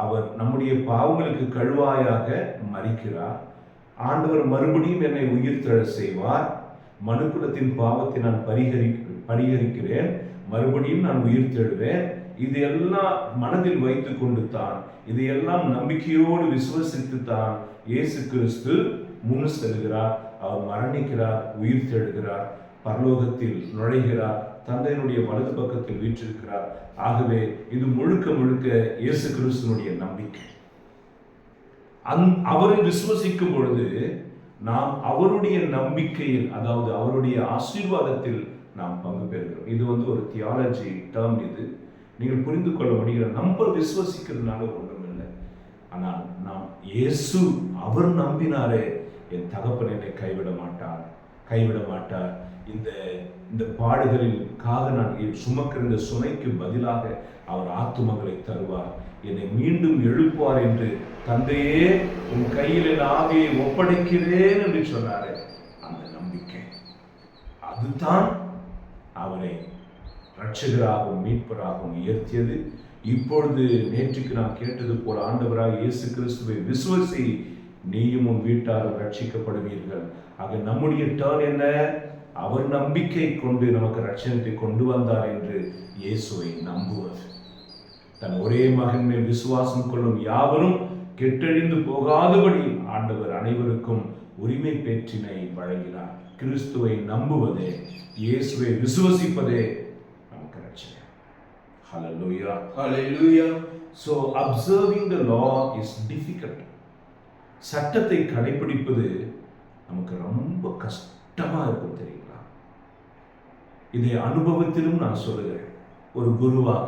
அவர் நம்முடைய பாவங்களுக்கு கழுவாயாக மரிக்கிறார், ஆண்டவர் மறுபடியும் என்னை உயிர்த்தெழ செய்வார், மனுக்குலத்தின் பாவத்தை நான் பரிகரிக்கிறேன், மறுபடியும் நான் உயிர்த்தெழுவேன், இதையெல்லாம் மனதில் வைத்து கொண்டு தான், இதையெல்லாம் நம்பிக்கையோடு விசுவசித்து தான் இயேசு கிறிஸ்து முன் செல்கிறார். அவர் மரணிக்கிறார், உயிர் தெழுகிறார், பரலோகத்தில் நுழைகிறார், தந்தையினுடைய வலது பக்கத்தில் வீற்றிருக்கிறார். ஆகவே இது முழுக்க முழுக்க இயேசு கிறிஸ்துனுடைய நம்பிக்கை. அவரை விசுவசிக்கும் பொழுது நாம் அவருடைய நம்பிக்கையில், அதாவது அவருடைய ஆசீர்வாதத்தில் நாம் பங்கு பெறுகிறோம். இது ஒரு தியாலஜி டேர்ம். இது நீங்கள் புரிந்து கொள்ள முடிகிற. நம்ம விசுவசிக்கிறதுனால ஒன்றும் இல்லை. ஆனால் நாம் இயேசு அவர் நம்பினாரே, என் தகப்பன் என்னை கைவிட மாட்டார். இந்த பாடுகளிற்காக நான் சுமக்கிற இந்த சுமைக்கு பதிலாக அவர் ஆத்துமங்களை தருவார், என்னை மீண்டும் எழுப்புவார் என்று தந்தையே உன் கையில் என் ஆவியை ஒப்படைக்கிறேன் என்று சொன்னாரே, அந்த நம்பிக்கை அதுதான் அவரை இரட்சகராகவும் மீட்பராகவும் உயர்த்தியது. இப்பொழுது நேற்றுக்கு நாம் கேட்டது போல, ஆண்டவராக இயேசு கிறிஸ்துவை விசுவசி, நீயும் உன் வீட்டாரும் ரட்சிக்கப்படுவீர்கள். ஆக நம்முடைய டர்ன் என்ன? அவர் நம்பிக்கை கொண்டு நமக்கு ரட்சணத்தை கொண்டு வந்தார் என்று இயேசுவை நம்புவது. தன் ஒரே மகன் மேல் விசுவாசம் கொள்ளும் யாவரும் கெட்டழிந்து போகாதபடி ஆண்டவர் அனைவருக்கும் உரிமை பேற்றினை வழங்கினார். கிறிஸ்துவை நம்புவதே, இயேசுவை விசுவசிப்பதே நமக்கு ரட்சணை. ஹல்லேலூயா, ஹல்லேலூயா. So observing the law is difficult. சட்டத்தை கடைபிடிப்பது நமக்கு ரொம்ப கஷ்டமா இருக்கும், தெரியுங்களா? இதை அனுபவத்திலும் நான் சொல்லுகிறேன். ஒரு குருவாக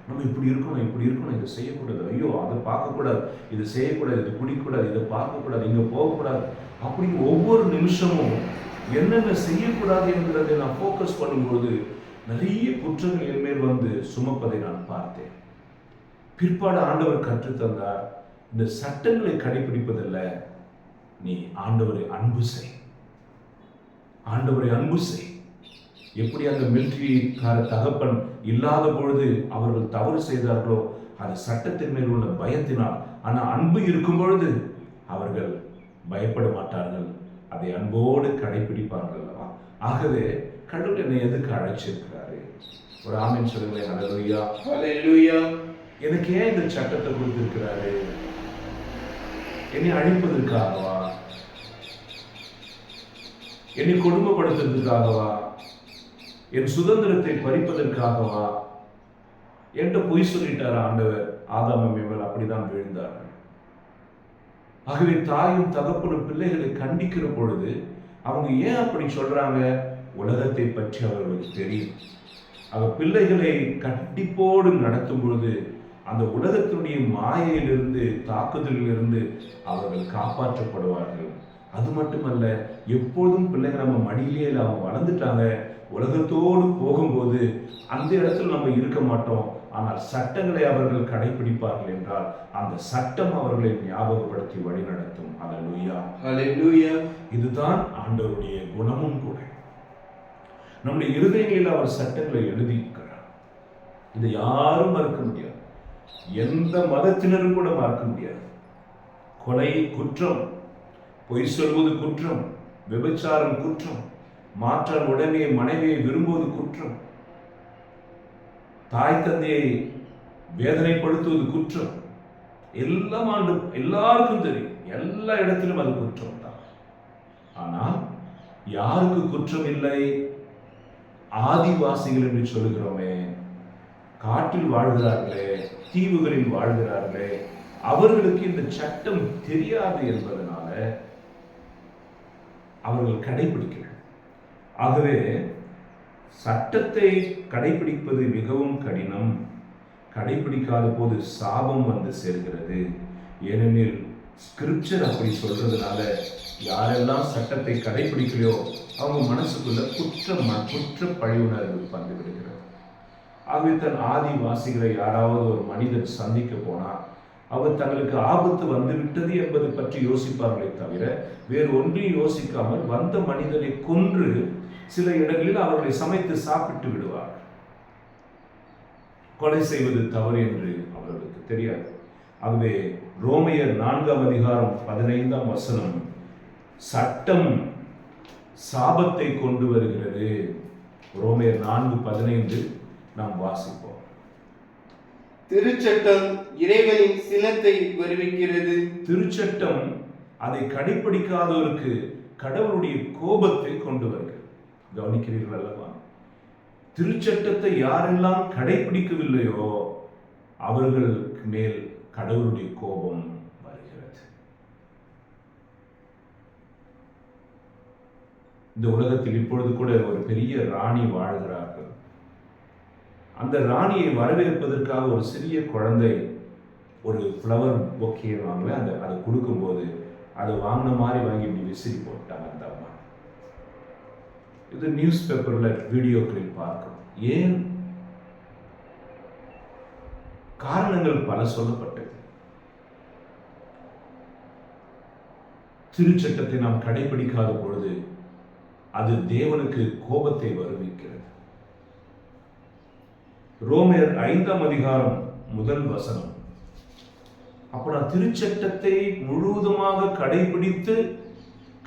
நம்ம இப்படி இருக்கணும், இதை செய்யக்கூடாது, ஐயோ அதை பார்க்கக்கூடாது, இது செய்யக்கூடாது, இது குடிக்கூடாது, இதை பார்க்கக்கூடாது, இங்கே போகக்கூடாது, அப்படி ஒவ்வொரு நிமிஷமும் என்னென்ன செய்யக்கூடாது என்கிறதை நான் ஃபோக்கஸ் பண்ணும்போது நிறைய குற்றங்கள் என் மேல் சுமப்பதை நான் பார்த்தேன். பிற்பாடு ஆண்டவர் கற்றுத்தந்தார், இந்த சட்டங்களை கடைபிடிப்பதில்லை, நீ ஆண்டவரை அன்பு செய். எப்படி அந்த மிலிட்டரிக்கார தகப்பன் இல்லாத பொழுது அவர்கள் தவறு செய்தார்களோ, அது சட்டத்தின் மேல் உள்ள பயத்தினால். ஆனால் அன்பு இருக்கும் பொழுது அவர்கள் பயப்பட மாட்டார்கள், அதை அன்போடு கடைபிடிப்பார்கள். ஆகவே கடவுள் என்னை எதுக்கு அழைச்சிருக்கிறாரு? ஒரு ஆமீன் சொல்லுங்களேன். ஹல்லேலூயா, ஹல்லேலூயா. எனக்கு ஏன் இந்த சட்டத்தை கொடுத்திருக்கிறாரு? என்னை அழிப்பதற்காகவா? என்னை கொடுமைப்படுத்துறதுக்காகவா? என் சுதந்திரத்தை பறிப்பதற்காகவா? என்கிட்ட பொய் சொல்லிட்டார் ஆண்டவர். ஆதாம் மேல் அப்படிதான் விழுந்தார். ஆகவே தாயும் தகப்பனும் பிள்ளைகளை கண்டிக்கிற பொழுது அவங்க ஏன் அப்படி சொல்றாங்க? உலகத்தை பற்றி அவர்களுக்கு தெரியும். பிள்ளைகளை கண்டிப்போடு நடத்தும் பொழுது அந்த உலகத்தினுடைய மாயையிலிருந்து, தாக்குதலிலிருந்து அவர்கள் காப்பாற்றப்படுவார்கள். அது மட்டுமல்ல, எப்போதும் பிள்ளைங்க நம்ம மடியிலே அவங்க வளர்ந்துட்டாங்க, உலகத்தோடு போகும்போது அந்த இடத்துல நம்ம இருக்க மாட்டோம். ஆனால் சட்டங்களை அவர்கள் கடைபிடிப்பார்கள் என்றால் அந்த சட்டம் அவர்களை ஞாபகப்படுத்தி வழி நடத்தும். ஹல்லேலூயா, ஹல்லேலூயா. இதுதான் ஆண்டவருடைய குணமும் கூட. நம்முடைய இருதயங்களில் அவர் சட்டங்களை எழுதியிருக்கிறார். இதை யாரும் மறுக்க முடியாது, எந்த மதத்தினரும் கூட மறுக்க முடியாது. கொலை குற்றம், பொய் சொல்வது குற்றம், விபச்சாரம் குற்றம், மாற்றான் உடனே மனைவியை விரும்புவது குற்றம், தாய் தந்தையை வேதனைப்படுத்துவது குற்றம். எல்லாம் எல்லாருக்கும் தெரியும், எல்லா இடத்திலும் அது குற்றம் தான். ஆனால் யாருக்கு குற்றம் இல்லை? ஆதிவாசிகள் என்று சொல்லுகிறோமே, காட்டில் வாழ்கிறார்களே, தீவுகளில் வாழ்கிறார்களே, அவர்களுக்கு இந்த சட்டம் தெரியாது என்பதனால அவர்கள் கடைபிடிக்கிறார்கள். ஆகவே சட்டத்தை கடைபிடிப்பது மிகவும் கடினம். கடைபிடிக்காத போது சாபம் சேர்கிறது. ஏனெனில் ஸ்கிரிப்சர் அப்படி சொல்றதுனால யாரெல்லாம் சட்டத்தை கடைபிடிக்கலையோ அவங்க மனசுக்குள்ள குற்ற பழிவுணர்வு வந்து விடுகிறது. ஆகவே தன் ஆதிவாசிகளை யாராவது ஒரு மனிதன் சந்திக்க போனா அவர் தங்களுக்கு ஆபத்து வந்துவிட்டது என்பதை பற்றி யோசிப்பார்களே தவிர வேறு ஒன்றையும் யோசிக்காமல் வந்த மனிதனை கொன்று சில இடங்களில் அவர்களை சமைத்து சாப்பிட்டு விடுவார். கொலை செய்வது தவறு என்று அவர்களுக்கு தெரியாது. ஆகவே ரோமையர் 4:15 சட்டம் சாபத்தை கொண்டு வருகிறது. ரோமையர் 4:15 நாம் வாசிப்போம். திருச்சட்டம் இறைவனின் சினத்தை வருவிக்கிறது. திருச்சட்டம் அதை கடைபிடிக்காதவருக்கு கடவுளுடைய கோபத்தை கொண்டு வருகிறது. கவனிக்கிறீர்கள் அல்லவா? திருச்சட்டத்தை யாரெல்லாம் கடைபிடிக்கவில்லையோ அவர்களுக்கு மேல் கடவுளுடைய கோபம் வருகிறது. இந்த உலகத்தில் இப்பொழுது கூட ஒரு பெரிய ராணி வாழ்கிறார்கள். அந்த ராணியை வரவேற்பதற்காக ஒரு சிறிய குழந்தை ஒரு ஃப்ளவர் பொக்கே அதை கொடுக்கும்போது அதை வாங்கின மாதிரி வாங்கி இப்படி விசிறி போட்டாங்க அந்த அம்மா. இது நியூஸ் பேப்பர்ல வீடியோக்களில் பார்க்கிறோம். ஏன்? காரணங்கள் பல சொல்லப்பட்டது. திருச்சட்டத்தை நாம் கடைபிடிக்காத பொழுது அது தேவனுக்கு கோபத்தை வருவிக்கிறது. ரோமர் 5ஆம் அதிகாரம் 1 வசனம். அப்ப நான் திருச்சட்டத்தை முழுவதுமாக கடைபிடித்து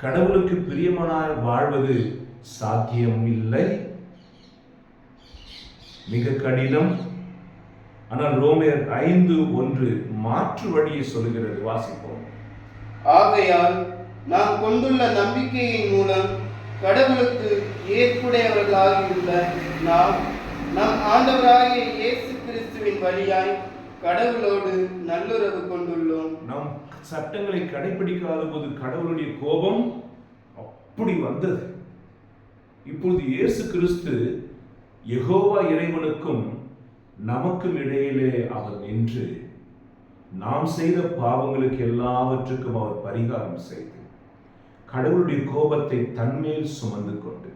கடவுளுக்கு பிரியமானாய் வாழ்வது சாத்தியம் இல்லை, மிக கடினம். ஆனால் ரோமர் 5:1 மாற்று வழியை சொல்லுகிறது. வாசிப்போம். ஆகையால் நாம் கொண்டுள்ள நம்பிக்கையின் மூலம் கடவுளுக்கு ஏற்புடையவர்களாகியுள்ள நாம் நம் ஆண்டவராகிய இயேசு கிறிஸ்துவின் வழியாய் கடவுளோடு நல்லுறவு கொண்டுள்ளோம். நாம் சட்டங்களை கடைபிடிக்காத போது கடவுளுடைய கோபம் அப்படி வந்தது. இப்பொழுது இயேசு கிறிஸ்து யெகோவா இறைவனுக்கும் நமக்கும் இடையிலே அவர் நின்று நாம் செய்த பாவங்களுக்கு எல்லாவற்றுக்கும் அவர் பரிகாரம் செய்து கடவுளுடைய கோபத்தை தன்மேல் சுமந்து கொண்டு,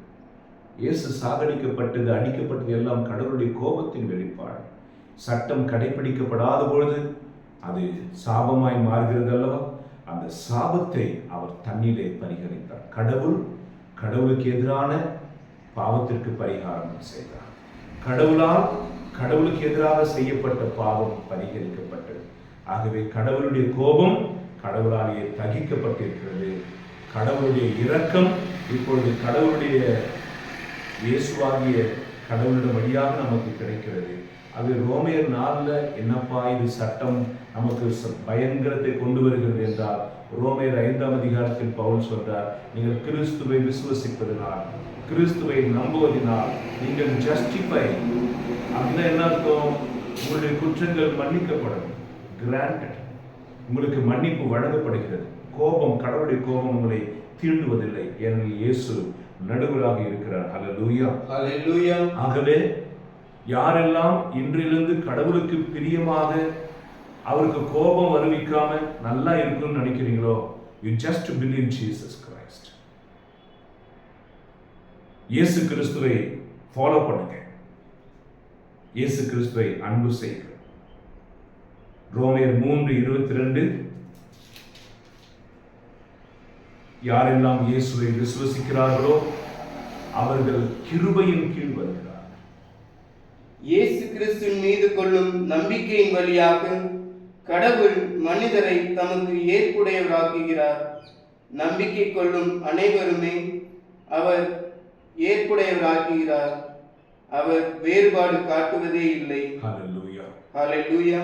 இயேசு சாகடிக்கப்பட்டது, அடிக்கப்பட்டது எல்லாம் கடவுளுடைய கோபத்தின் வெளிப்பாடு. சட்டம் கடைபிடிக்கப்படாத பொழுது அது சாபமாய் மாறுகிறது அல்லவா? அந்த சாபத்தை அவர் தன்னிலே பரிகரித்தார். கடவுளுக்கு எதிரான பாவத்திற்கு பரிகாரம் செய்தார். கடவுளால் கடவுளுக்கு எதிராக செய்யப்பட்ட பாவம் பரிகரிக்கப்பட்டது. ஆகவே கடவுளுடைய கோபம் கடவுளாலேயே தகிக்கப்பட்டிருக்கிறது. கடவுளுடைய இரக்கம் இப்பொழுது கடவுளுடைய இயேசுவாகிய கடவுளின் வழியாக நமக்கு கிடைக்கிறது. அது ரோமர் 4 என்னப்பா இது சட்டம் நமக்கு பயங்கரத்தை கொண்டு வருகிறது என்றால், ரோமர் 5ஆம் அதிகாரத்தில் பவுல் சொல்றார், நீங்கள் கிறிஸ்துவை விசுவசிப்பதனால், கிறிஸ்துவை நம்புவதனால் நீங்கள் ஜஸ்டிஃபை. அப்படின்னா என்ன அர்த்தம்? உங்களுடைய குற்றங்கள் மன்னிக்கப்படும், கிராண்டட், உங்களுக்கு மன்னிப்பு வழங்கப்படுகிறது. கோபம், கடவுளுடைய கோபம் உங்களை தீண்டுவதில்லை, ஏனெனில் இயேசு நடுவராக இருக்கிறார். ஹல்லேலூயா, ஹல்லேலூயா. ஆகவே யாரெல்லாம் இன்றிலிருந்து கடவுளுக்கு பிரியமாக அவருக்கு கோபம் வருவிக்காம நல்லா இருக்குன்னு நினைக்கிறீங்களோ, you just believe Jesus Christ. இயேசு கிறிஸ்துவை ஃபாலோ பண்ணுங்க, இயேசு கிறிஸ்துவை அன்பு செய்யுங்க. ரோமர் 3:22 யாரெல்லாம் இயேசுவை விசுவசிக்கிறார்களோ அவர்கள் கிருபையின் கீழ் வருகிறார். இயேசு கிறிஸ்துவின் மீது கொள்ளும் நம்பிக்கையின் வழியாக கடவுள் மனிதரை தமக்கு ஏற்புடையவராக்குகிறார். நம்பிக்கை கொள்ளும் அனைவருமே அவர் ஏற்புடையவராக்குகிறார். அவர் வேறுபாடு காட்டுவதே இல்லை. ஹல்லேலூயா, ஹல்லேலூயா.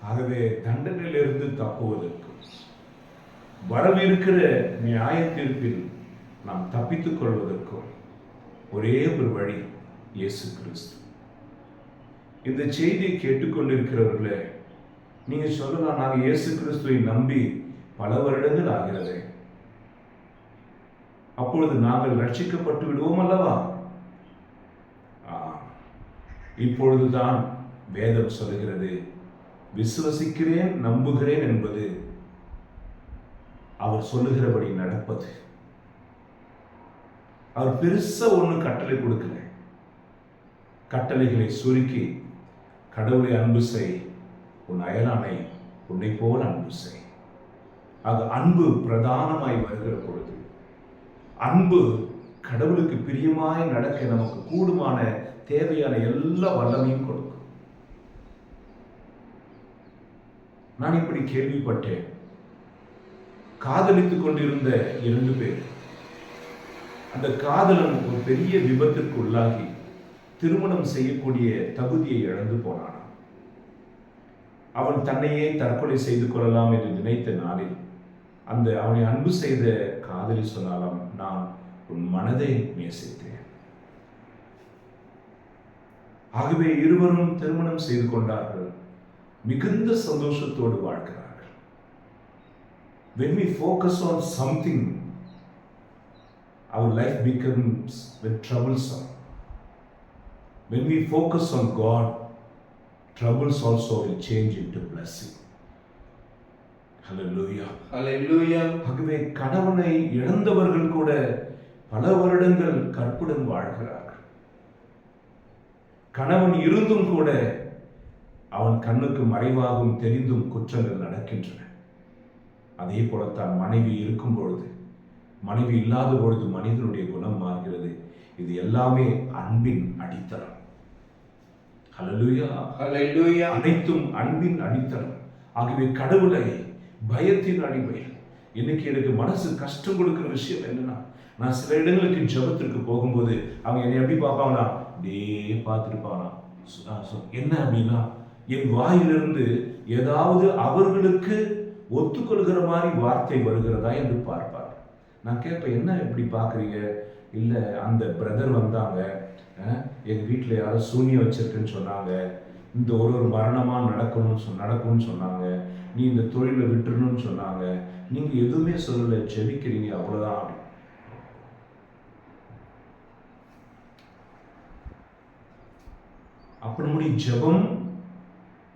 ஆகவே தண்டனையிலிருந்து தப்புவதற்கும் வரவிருக்கிற நியாய தீர்ப்பில் நாம் தப்பித்துக் கொள்வதற்கும் ஒரே ஒரு வழி இயேசு கிறிஸ்து. இந்த செய்தியை கேட்டுக்கொண்டிருக்கிறவர்களே, நீங்க சொல்லலாம், நாங்கள் இயேசு கிறிஸ்துவை நம்பி பல வருடங்கள் ஆகிறது, அப்பொழுது நாங்கள் ரட்சிக்கப்பட்டு விடுவோம் அல்லவா? இப்பொழுதுதான் வேதம் சொல்லுகிறது, விசுவசிக்கிறேன், நம்புகிறேன் என்பது அவர் சொல்லுகிறபடி நடப்பது. அவர் பெருசா ஒண்ணு கட்டளை கொடுக்கல. கட்டளைகளை சுருக்கி, கடவுளை அன்பு செய், உன் அயலானை உன்னை போல் அன்பு செய். அது அன்பு பிரதானமாய் வருகிற பொழுது, அன்பு கடவுளுக்கு பிரியமாய் நடக்க நமக்கு கூடுமான தேவையான எல்லா வல்லமையும் கொடுக்கும். நான் இப்படி கேள்விப்பட்டேன், காதலித்துக் கொண்டிருந்த 2 பேர், அந்த காதலன் ஒரு பெரிய விபத்திற்கு உள்ளாகி திருமணம் செய்யக்கூடிய தகுதியை இழந்து போனான். அவன் தன்னையே தற்கொலை செய்து கொள்ளலாம் என்று நினைத்த நாளில் அந்த அவனை அன்பு செய்த காதலி சொன்னாலும், நான் உன் மனதை நேசித்தேன். ஆகவே இருவரும் திருமணம் செய்து கொண்டார்கள். மிகுந்த சந்தோஷத்தோடு வாழ்கிறார்கள். When we focus on something, our life becomes very troublesome. When we focus on God, troubles also will change into blessing. Hallelujah. Hallelujah. ஆகவே கணவனை இழந்தவர்கள் கூட பல வருடங்கள் கற்புடன் வாழ்கிறார்கள். கணவன் இருந்தும் கூட அவன் கண்ணுக்கு மறைவாகவும் தெரிந்தும் குற்றங்கள் நடக்கின்றன. அதே போலத்தான் மனைவி இருக்கும் பொழுது, மனைவி இல்லாத பொழுது மனிதனுடைய குணம் மாறுகிறது. இது எல்லாமே அன்பின் அடித்தளம். ஹல்லேலூயா. ஹல்லேலூயா. அனைத்தும் அன்பின் அடித்தளம். ஆகவே கடவுளை பயத்தின் அடிமையில் இன்னைக்கு எனக்கு மனசு கஷ்டம் கொடுக்கிற விஷயம் என்னன்னா, நான் சில இடங்களுக்கு ஜெபத்திற்கு போகும்போது அவங்க என்னை எப்படி பார்ப்பாங்கன்னா, அப்படியே பார்த்துருப்பானா. என்ன அப்படின்னா, என் வாயிலிருந்து ஏதாவது அவர்களுக்கு ஒத்துக்கொள்கிற மாதிரி வார்த்தை வருகிறதா என்று பார்ப்பார். நான் கேட்பேன், என்ன எப்படி பார்க்குறீங்க? இல்லை, அந்த பிரதர் வந்தாங்க, எங்கள் வீட்டில் யாரோ சூனியம் வச்சிருக்குன்னு சொன்னாங்க, இந்த ஒரு மரணமாக நடக்கும்னு சொன்னாங்க, நீ இந்த தொழிலை விட்டுறணும்னு சொன்னாங்க, நீங்கள் எதுவுமே சொல்லலை, செபிக்கிறீங்க, அவ்வளோதான். அப்படி முடி ஜெபம்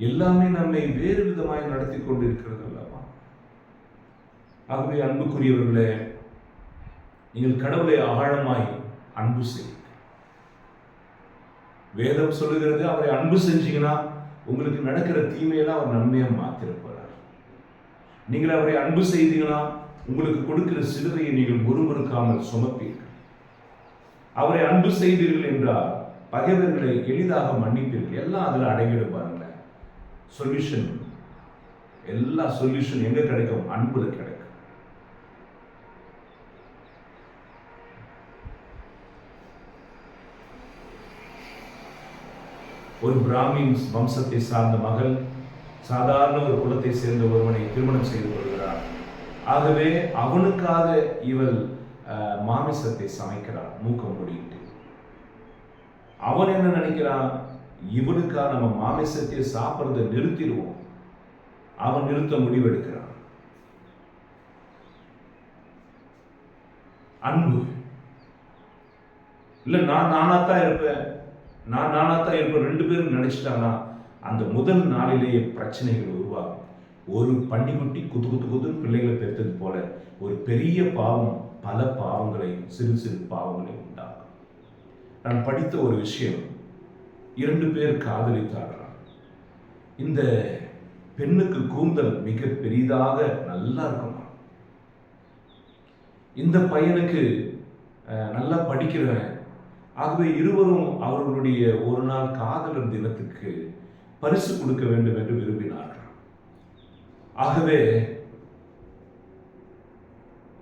எல்லாமே நம்மை வேறு விதமாய் நடத்தி கொண்டு இருக்கிறது அல்லவா? ஆகவே அன்புக்குரியவர்களே, நீங்கள் கடவுளை ஆழமாய் அன்பு செய்யுங்கள். வேதம் சொல்லுகிறது, அவரை அன்பு செஞ்சீங்கன்னா உங்களுக்கு நடக்கிற தீமையெல்லாம் அவர் நன்மையா மாத்திருப்பார். நீங்கள் அவரை அன்பு செய்தீங்கன்னா உங்களுக்கு கொடுக்கிற சிலுவையை நீங்கள் முறுமுறுக்காமல் சுமப்பீர்கள். அவரை அன்பு செய்தீர்கள் என்றால் பகைவர்களை எளிதாக மன்னிப்பீர்கள். எல்லாம் அதில் அடங்கிடும். பாருங்களேன், சொல்யூஷன், எல்லா சொல்யூஷன் எங்க கிடைக்கும்? அன்புல கிடைக்கும். ஒரு பிராமின் வம்சத்தை சார்ந்த மகள் சாதாரண ஒரு குலத்தை சேர்ந்த ஒருவனை திருமணம் செய்து கொள்கிறார். ஆகவே அவனுக்காக இவள் மாமிசத்தை சமைக்கிறார், மூக்கம் மூடிட்டு. அவன் என்ன நினைக்கிறான்? இவனுக்காக நம்ம மாமிசத்தை சாப்பிட்றதை நிறுத்திடுவோம். அவன் நிறுத்த முடிவெடுக்கிறான். அன்பு இல்ல, நானாத்தான் இருப்பேன், ரெண்டு பேரும் நினைச்சிட்டாங்கன்னா அந்த முதல் நாளிலேயே பிரச்சனைகள் உருவாகும். ஒரு பன்னிக்குட்டி குத்துன்னு பிள்ளைகளை பெற்றது போல ஒரு பெரிய பாவம் பல பாவங்களை, சிறு சிறு பாவங்களை உண்டாகும். நான் படித்த ஒரு விஷயம், 2 பேர் காதலித்தார்களாம். இந்த பெண்ணுக்கு கூந்தல் மிக பெரிதாக நல்லா இருக்குமா. இந்த பையனுக்கு நல்லா படிக்கிறவன். ஆகவே இருவரும் அவர்களுடைய ஒரு நாள் காதலர் தினத்துக்கு பரிசு கொடுக்க வேண்டும் என்று விரும்பினார்கள். ஆகவே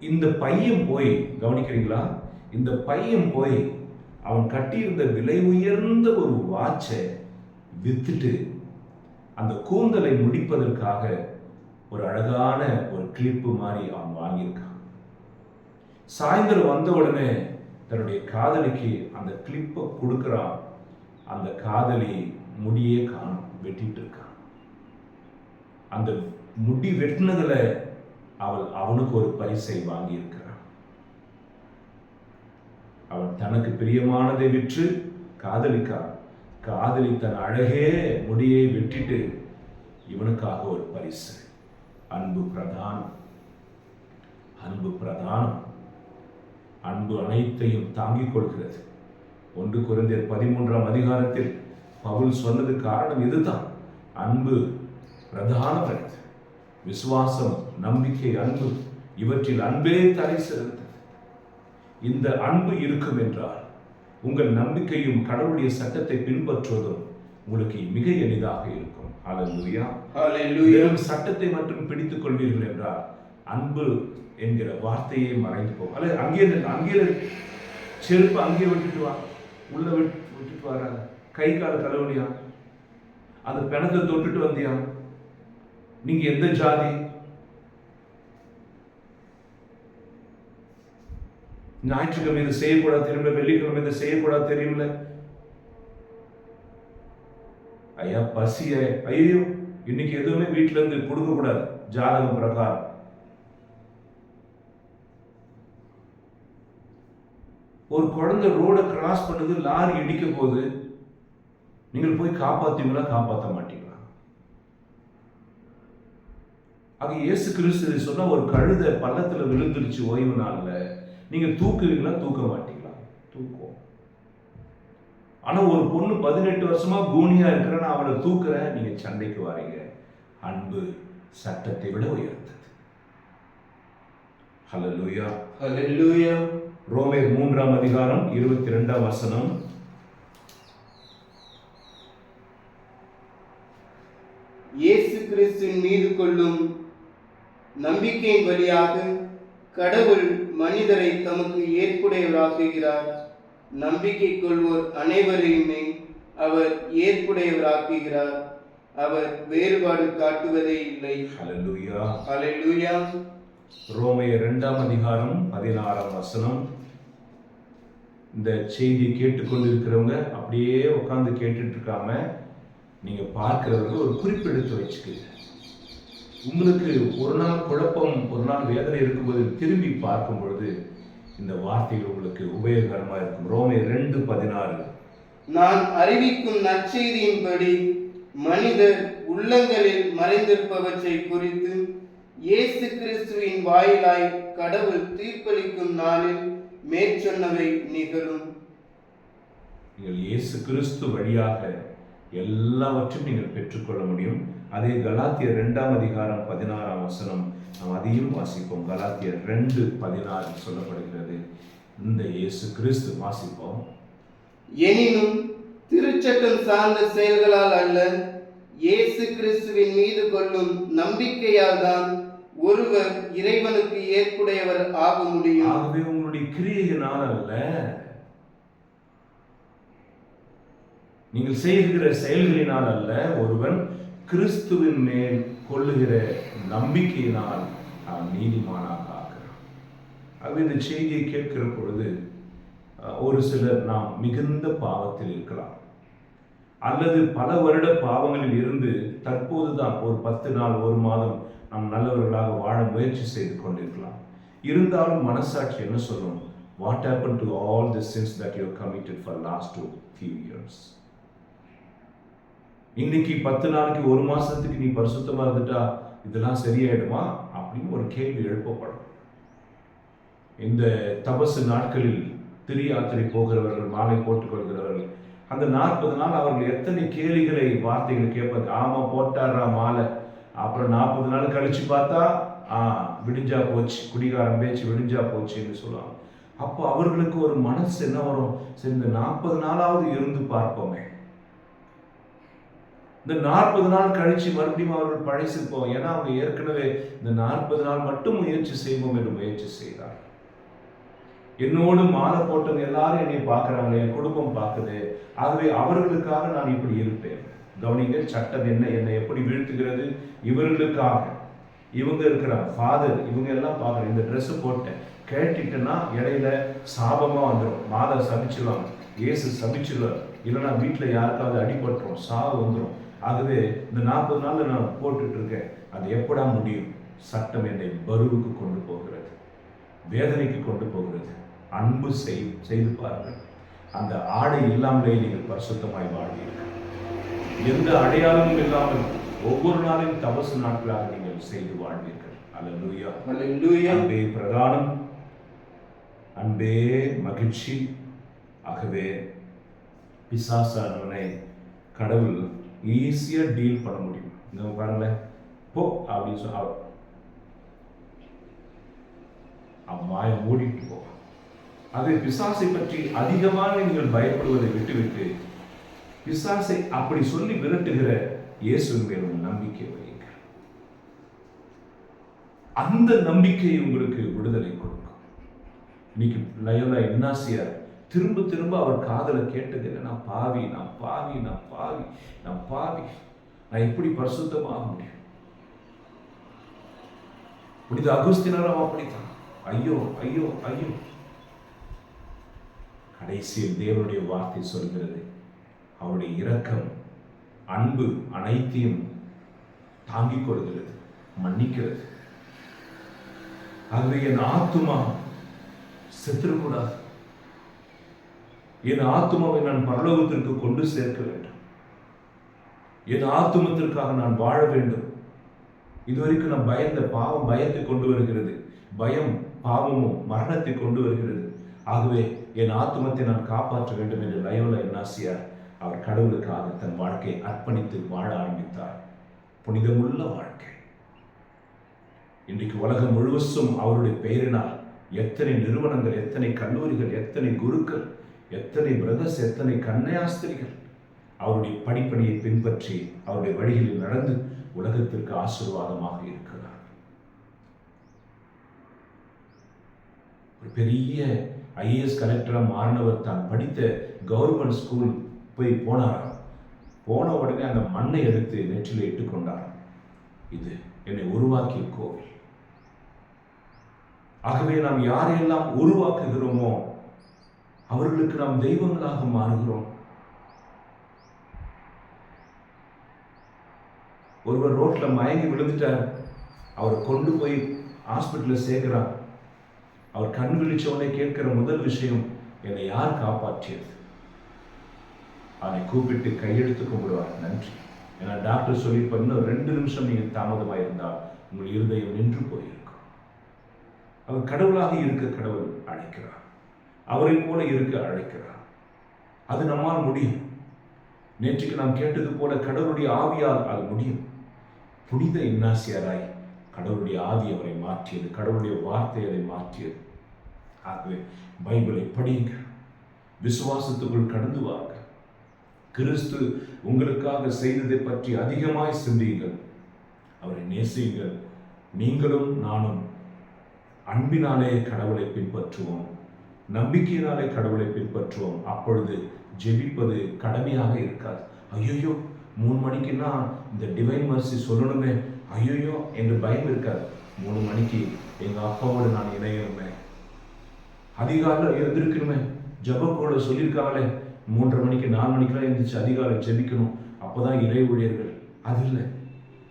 இந்த பையன் போய், கவனிக்கிறீங்களா, இந்த பையன் போய் அவன் கட்டியிருந்த விலை உயர்ந்த ஒரு வாட்சை வித்துட்டு அந்த கூந்தலை முடிப்பதற்காக ஒரு அழகான ஒரு கிளிப்பு மாதிரி அவன் வாங்கியிருக்கான். சாயந்தரம் வந்த உடனே தன்னுடைய காதலிக்கு அந்த கிளிப்பை கொடுக்கிறான். அந்த காதலி முடியே காணும், வெட்டிட்டு இருக்கான். அந்த முடி வெட்டினதுல அவனுக்கு ஒரு பரிசை வாங்கி இருக்கிறான். அவன் தனக்கு பிரியமானதை விற்று காதலிக்கான். காதலி தன் அழகே முடியை வெட்டிட்டு இவனுக்காக ஒரு பரிசு. அன்பு பிரதானம், அன்பு பிரதானம். அன்பு அனைத்தையும் தாங்கிக் கொள்கிறது. 1 கொரிந்தியர் 13ஆம் அதிகாரத்தில் பவுல் சொன்னது காரணம் இதுதான். அன்பு பிரதானம். விசுவாசம், நம்பிக்கை, அன்பு, இவற்றில் அன்பே தலை சிறந்தது. இந்த அன்பு இருக்கும் என்றால் உங்கள் நம்பிக்கையும் கடவுளுடைய சட்டத்தை பின்பற்றுவதும் உங்களுக்கு மிக எளிதாக இருக்கும். ஹல்லேலூயா. ஹல்லேலூயா. சட்டத்தை மட்டும் பிடித்துக் கொள்வீர்கள் என்றால் அன்பு என்கிற வார்த்தையே மறைந்து போகும். அல்ல, அங்கே செருப்பு அங்கே விட்டுட்டு வா, உள்ள விட்டுட்டு வர, கை கால கழுவுனியா, அந்த பிணத்தை தொட்டுட்டு வந்தியா, நீங்க எந்த ஜாதி? ஞாயிற்றுக்கிழமை இதை செய்யக்கூடாது தெரியுமில்ல, வெள்ளிக்கிழமை இதை செய்யக்கூடாது தெரியுமில்ல. ஐயா பசிய, ஐயோ இன்னைக்கு எதுவுமே வீட்டுல இருந்து கொடுக்க கூடாது ஜாதகம் பிரகாரம். ஒரு குழந்தை ரோட கிராஸ் பண்ணுது, லாரி இடிக்க போகுது, நீங்கள் போய் காப்பாத்தீங்களா? காப்பாற்ற மாட்டீங்களா? ஆக இயேசு கிறிஸ்து சொன்னா, ஒரு கழுதை பள்ளத்துல விழுந்துருச்சு ஓய்வு நாள்ல, நீங்க தூக்குவீங்களா? தூக்க மாட்டீங்களா? தூக்கும். ஆனா ஒரு பொண்ணு 18 வருஷமா கூனியா இருக்கிற, அவளை தூக்குறேன், நீங்க சண்டைக்கு வாரீங்க. அன்பு சட்டத்தை விட உயர்ந்தது. ஹல்லேலூயா, ஹல்லேலூயா. ரோமர் 3ஆம் அதிகாரம் 22ஆம் வசனம். இயேசு கிறிஸ்துவின் மீது கொள்ளும் நம்பிக்கையின் வழியாக கடவுள் மனிதரை தமக்கு ஏற்புடையவராக்குகிறார். நம்பிக்கை கொள்வோர் அனைவரையுமே அவர் ஏற்புடையவராக்குகிறார். அவர் வேறுபாடு காட்டுவதே இல்லை. ஹல்லேலூயா, ஹல்லேலூயா. ரோமர் 2ஆம் அதிகாரம் 16ஆம் வசனம். இந்த செய்தியை கேட்டுக்கொண்டிருக்கிறவங்க அப்படியே உட்கார்ந்து கேட்டுட்டு இருக்காம, நீங்க பார்க்கிறவர்கள் ஒரு குறிப்பெடுத்து வச்சுக்கீங்க. உங்களுக்கு ஒரு நாள் குழப்பம், ஒரு நாள் வேதனை இருக்கும்போது திரும்பி பார்க்கும் பொழுது இந்த வார்த்தைகள் உங்களுக்கு உபயோகரமா இருக்கும். ரோமர் 2:16. நான் அறிவிக்கும் நற்செய்தியின்படி மனிதர் உள்ளங்களில் மறைந்திருப்பவற்றை குறித்து இயேசு கிறிஸ்துவின் வாயிலாய் கடவுள் தீர்ப்பளிக்கும் நாளில் மேற்சொன்னவை நிகழும். நீங்கள் இயேசு கிறிஸ்து வழியாக எல்லாவற்றையும் நீங்கள் பெற்றுக்கொள்ள முடியும். அதே கலாத்தியர் 2ஆம் அதிகாரம் 16ஆம் வசனம் நாம் அதையும் வாசிப்போம். கலாத்தியர் 2:16 சொல்லப்படுகிறது. இந்த இயேசு கிறிஸ்து வாசிப்போம். எனினும் திருச்சட்டம் சார்ந்த செயல்களால் அல்ல, இயேசு கிறிஸ்துவின் மீது கொள்ளும் நம்பிக்கையால் தான் ஒருவர் இறைவனுக்கு ஏற்புடையவர் ஆக முடியும். ஆகவே உங்களுடைய கிரியையினால் அல்ல, நீங்கள் செய்கிற செயல்களினால் அல்ல, ஒருவன் கிறிஸ்துவின் மேல் கொள்ளுகிற நம்பிக்கையினால் அவன் நீதிமானாக ஆகிறான். ஆகவே இந்த செய்தியை கேட்கிற பொழுது ஒரு சிலர் நாம் மிகுந்த பாவத்தில் இருக்கலாம், அல்லது பல வருட பாவங்களில் இருந்து தற்போதுதான் ஒரு 10 நாள், ஒரு மாதம் நாம் நல்லவர்களாக வாழ முயற்சி செய்து கொண்டிருக்கலாம். இருந்தாலும் மனசாட்சி என்ன சொல்லும்? What happened to all the sins that you have committed for last few years? இன்னைக்கு 10 நாளைக்கு, ஒரு மாசத்துக்கு நீ பரிசுத்தமா இருந்துட்டா இதெல்லாம் சரியாயிடுமா அப்படின்னு ஒரு கேள்வி எழுப்பப்படும். இந்த தபசு நாட்களில் திரு யாத்திரை போகிறவர்கள், மாலை போட்டுக் கொள்கிறவர்கள், அந்த 40 நாள் அவர்கள் எத்தனை கேலிகளை, வார்த்தைகள் கேட்பாங்க. ஆமா போட்டாரா மாலை, அப்புறம் 40 நாள் கழிச்சு பார்த்தா விடிஞ்சா போச்சு, குடிகாரம் பேச்சு விடிஞ்சா போச்சுன்னு சொல்லுவாங்க. அப்போ அவர்களுக்கு ஒரு மனசு என்ன வரும்? சரி, இந்த 40 நாளாவது இருந்து பார்ப்போமே. இந்த 40 நாள் கழிச்சு மறுபடியும் அவர்கள் பழைச்சிருப்போம். ஏன்னா அவங்க ஏற்கனவே இந்த 40 நாள் மட்டும் முயற்சி செய்வோம் என்று முயற்சி செய்தார். என்னோடு மாலை போட்டவங்க எல்லாரும் என்னை பார்க்குறாங்க, என் குடும்பம் பார்க்குது, ஆகவே அவர்களுக்காக நான் இப்படி இருப்பேன். கவனிங்க, சட்டம் என்னை எப்படி வீழ்த்துகிறது? இவர்களுக்காக. இவங்க இருக்கிறாங்க, ஃபாதர், இவங்க எல்லாம் பார்க்குறேன், இந்த ட்ரெஸ்ஸு போட்டேன், கேட்டுட்டேன்னா இடையில சாபமாக வந்துடும், மாதா சபிச்சிடுவாங்க, இயேசு சபிச்சிடுவார், இல்லைன்னா வீட்டில் யாருக்காவது அடிபட்டுரும், சாவு வந்துடும். ஆகவே இந்த 40 நாள் நான் போட்டுட்டு இருக்கேன், அது எப்படா முடியும்? சட்டம் என்னை பருவுக்கு கொண்டு போகிறது, வேதனைக்கு கொண்டு போகிறது. அன்பு செய்து பாருங்கள். அந்த ஆடை இல்லாமலே நீங்கள் பரிசுத்தமாய் வாழ்வீர்கள். எந்த அடையாளமும் இல்லாமல் ஒவ்வொரு நாளின் தபசு நாட்களாக நீங்கள் செய்து வாழ்வீர்கள். அல்லேலூயா, அல்லேலூயா. அன்பே பிரதானம், அன்பே மகிழ்ச்சி. ஆகவே பிசாசானவனை கடவுள் ஈஸியா டீல் பண்ண முடியும். இங்க பாருங்களேன், போ அப்படின்னு சொல்ல வாயை மூடிட்டு போ. அதை பிசாசை பற்றி அதிகமாக நீங்கள் பயப்படுவதை விட்டுவிட்டு பிசாசை அப்படி சொல்லி விரட்டுகிற இயேசுவின் மேல் நம்பிக்கை வையுங்க. அந்த நம்பிக்கை உங்களுக்கு விடுதலை கொடுக்கும். இன்னைக்கு லயோலா இக்னாசியார் திரும்ப திரும்ப அவர் காதலை கேட்டது, நான் பாவி, நான் பாவி, நான் பாவி, நான் பாவி, நான் எப்படி பரிசுத்தமாக முடியும்? புனித அகுஸ்தினரும் அப்படித்தான். ஐயோ ஐயோ ஐயோ. கடைசியில் தேவனுடைய வார்த்தை சொல்கிறது, அவருடைய இரக்கம், அன்பு அனைத்தையும் தாங்கிக் கொள்கிறது, மன்னிக்கிறது. ஆகவே என் ஆத்துமா செத்துடக்கூடாது. என் ஆத்துமாவை நான் பரலோகத்திற்கு கொண்டு சேர்க்க வேண்டும். என் ஆத்துமத்திற்காக நான் வாழ வேண்டும். இதுவரைக்கும் நான் பயந்த பாவம் பயத்தை கொண்டு வருகிறது. பயம் பாவமும் மரணத்தை கொண்டு வருகிறது. ஆகவே என் ஆத்துமத்தை நான் காப்பாற்ற வேண்டும் என்று லயோலா இன்னாசியார் அவர் கடவுளுக்காக தன் வாழ்க்கையை அர்ப்பணித்து வாழ ஆரம்பித்தார். புனிதமுள்ள வாழ்க்கை. இன்றைக்கு உலகம் முழுவதும் அவருடைய பெயரினால் எத்தனை நிறுவனங்கள், எத்தனை கல்லூரிகள், எத்தனை குருக்கள், எத்தனை பிரதர்ஸ், எத்தனை கன்னியாஸ்திரிகள் அவருடைய படிப்பணியை பின்பற்றி அவருடைய வழிகளில் நடந்து உலகத்திற்கு ஆசீர்வாதமாக இருக்கிறார். ஒரு பெரிய ஐஏஎஸ் கலெக்டராக மாறினவர் தான் படித்த கவர்மெண்ட் ஸ்கூல் போய் போனாராம். போன உடனே அந்த மண்ணை எடுத்து நெற்றில இட்டுக் கொண்டார். இது என்னை உருவாக்கிய கோவில். ஆகவே நாம் யாரையெல்லாம் உருவாக்குகிறோமோ அவர்களுக்கு நாம் தெய்வங்களாக மாறுகிறோம். ஒருவர் ரோட்ல மயங்கி விழுந்துட்டார். அவர் கொண்டு போய் ஹாஸ்பிட்டலில் சேர்க்கிறார். அவர் கண் விழிச்சவனை கேட்கிற முதல் விஷயம், என்னை யார் காப்பாற்றியது? அவனை கூப்பிட்டு கையெடுத்து கும்பிடுவார், நன்றி. ஏன்னா டாக்டர் சொல்லி இன்னும் 2 நிமிஷம் நீங்கள் தாமதமாக இருந்தால் உங்கள் இருதயம் நின்று போயிருக்கும். அவர் கடவுளாக இருக்க கடவுள் அழைக்கிறார். அவரை போல இருக்க அழைக்கிறார். அது நம்மால் முடியும். நேற்றுக்கு நாம் கேட்டது போல கடவுளுடைய ஆவியால் அது முடியும். புனித இன்னாசியாராய் கடவுளுடைய ஆவி அவரை மாற்றியது, கடவுளுடைய வார்த்தை அதை மாற்றியது. ஆகவே பைபிளை படியுங்க, விசுவாசத்துக்குள் கடந்து வாங்க, கிறிஸ்து உங்களுக்காக செய்ததை பற்றி அதிகமாய் சிந்தியுங்கள், அவரை நேசியுங்கள். நீங்களும் நானும் அன்பினாலே கடவுளை பின்பற்றுவோம், நம்பிக்கையினாலே கடவுளை பின்பற்றுவோம். அப்பொழுது ஜெபிப்பது கடமையாக இருக்காது. ஐயோ 3 மணிக்குன்னா இந்த டிவைன் மர்சி சொல்லணுமே, ஐயோ என்று பயம் இருக்காது. 3 மணிக்கு எங்கள் அப்பாவோடு நான் இணையணுமே, அதிகாலையில் எழுந்திருக்கணுமே, ஜபக்கோட சொல்லியிருக்காங்களே 3:30 மணிக்கு 4 மணிக்கெல்லாம் எழுந்திரிச்சு அதிகாலை ஜெபிக்கணும், அப்போதான் இறை ஊழியர்கள். அது இல்லை,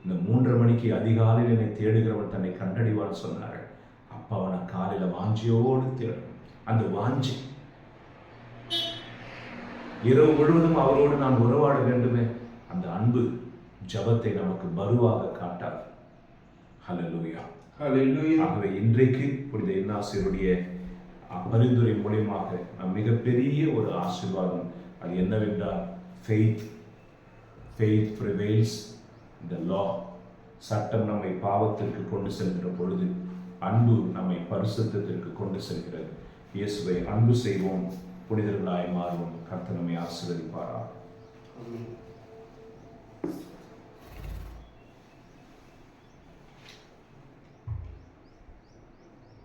இந்த 3:30 மணிக்கு அதிகாலையில் என்னை தேடுகிறவன் தன்னை கண்டடிவான்னு சொன்னார்கள். அப்பாவை நான் காலையில் வாஞ்சியோடு தேடும். அந்த வாஞ்சி இரவு முழுவதும் அவரோடு நான் உறவாட வேண்டுமே, அந்த அன்பு ஜபத்தை நமக்கு பருவாக காட்டாது. ஹல்லேலூயா, ஹல்லேலூயா. ஆகவே இன்றைக்கு புனித இன்னாசியருடைய பரிந்துரை மூலமாக மிகப்பெரிய ஒரு ஆசீர்வாதம். அது என்னவென்றால் faith prevails the law. சட்டம் நம்மை பாவத்திற்கு கொண்டு செல்கிற பொழுது அன்பு நம்மை பரிசுத்தத்திற்கு கொண்டு செல்கிறது. இயேசுவை அன்பு செய்வோம், புனிதர்களாய் மாறுவோம். கர்த்தர் நம்மை ஆசீர்வதிப்பாராக.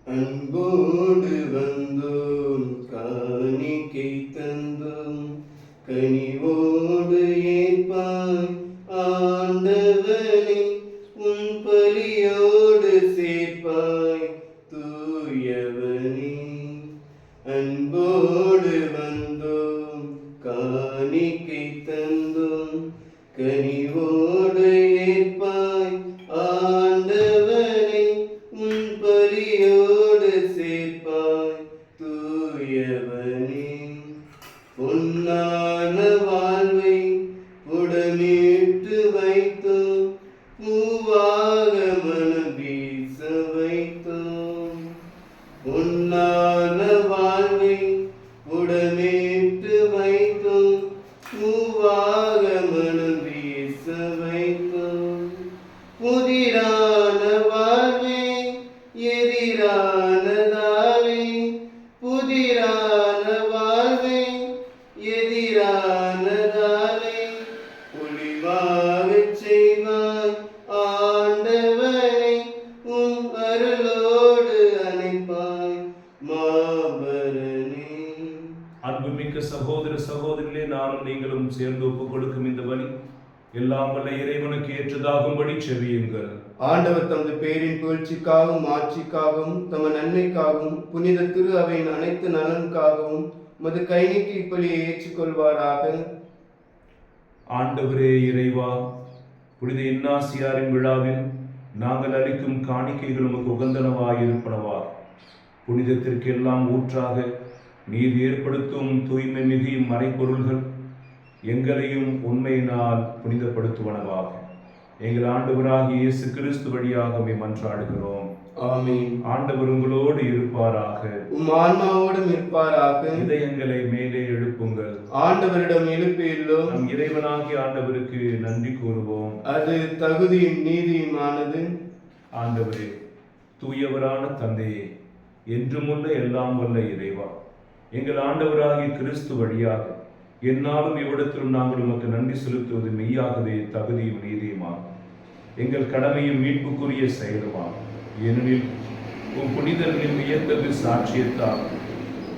அன்போடு வந்தோம், காணிக்கை தந்தோம், கனிவோடு ஏற்பாய் ஆண்டவனே, உன் பலியோடு சேர்ப்பாய் தூயவனே. அன்போடு வந்தோம், காணிக்கை தந்தோம், கனிவோடு ஏற்பாய் ஆண்டவனே, உன் பலியோடு சேர்ப்பாய் தூயவனே. பொன்னான வாழ்வை உடமீட்டு வைத்தோம், பூவாக மனம் வீச வைத்தோம். பொன்னான வாழ்வை உடமீட்டு வைத்தோம், பூவாக மனம் வீச வைத்தோம். புதிரான வாழ்வே எதிரானதாலே, புதிரான வாழ்வே எதிரானதாலே, ஒளிவாகச் செய்வாய் ஆண்டவனை, உன் அருளோடு அணைப்பாய் மாபரனே. அன்புமிக்க சகோதர சகோதரிகளே, நானும் நீங்களும் சேர்ந்து ஒப்புக் கொடுக்கும் இந்த வழி எல்லாம் வல்ல இறைவனுக்கு ஏற்றதாகும்படி செவியுங்கள். ஆண்டவர் தமது பேரின் புகழ்ச்சிக்காகவும் ஆட்சிக்காகவும் தமது நன்மைக்காகவும் புனித திரு அவையின் அனைத்து நலனுக்காகவும் உமது கை நீட்டி இப்பலியை ஏற்றுக்கொள்வாராக. ஆண்டவரே இறைவா, புனித இன்னாசியாரின் விழாவில் நாங்கள் அளிக்கும் காணிக்கைகள் உமக்கு உகந்தனவாயிருப்பனவா. புனிதத்திற்கெல்லாம் ஊற்றாக நீர் ஏற்படுத்தும் தூய்மை மிகும் மறைப்பொருள்கள் எங்களையும் உண்மையினால் புனிதப்படுத்துவனவாக. எங்கள் ஆண்டவராகிய இயேசு கிறிஸ்து வழியாக மன்றாடுகிறோம். ஆமென். ஆண்டவர் உங்களோடு இருப்பாராக, உம் ஆன்மாவோடும் இருப்பாராக. இதயங்களை மேலே எழுப்புங்கள், ஆண்டவரிடம் எழுப்பியுள்ளோம். நம் இறைவனாகிய ஆண்டவருக்கு நன்றி கூறுவோம். அது தகுதியும் நீதியுமானது. ஆண்டவரே, தூயவரான தந்தையே, என்றுமுள்ள எல்லாம் வல்ல இறைவா, எங்கள் ஆண்டவராகிய கிறிஸ்து வழியாக என்னாலும் இவ்விடத்திலும் நாங்கள் உமக்கு நன்றி செலுத்துவது மெய்யாகவே தகுதியும் நீதியுமாகும். எங்கள் கடமையும் மீட்புக்குரிய செயலுமாகும். ஏனெனில் உம் புனிதர்களின் வியத்தகு சாட்சியத்தால்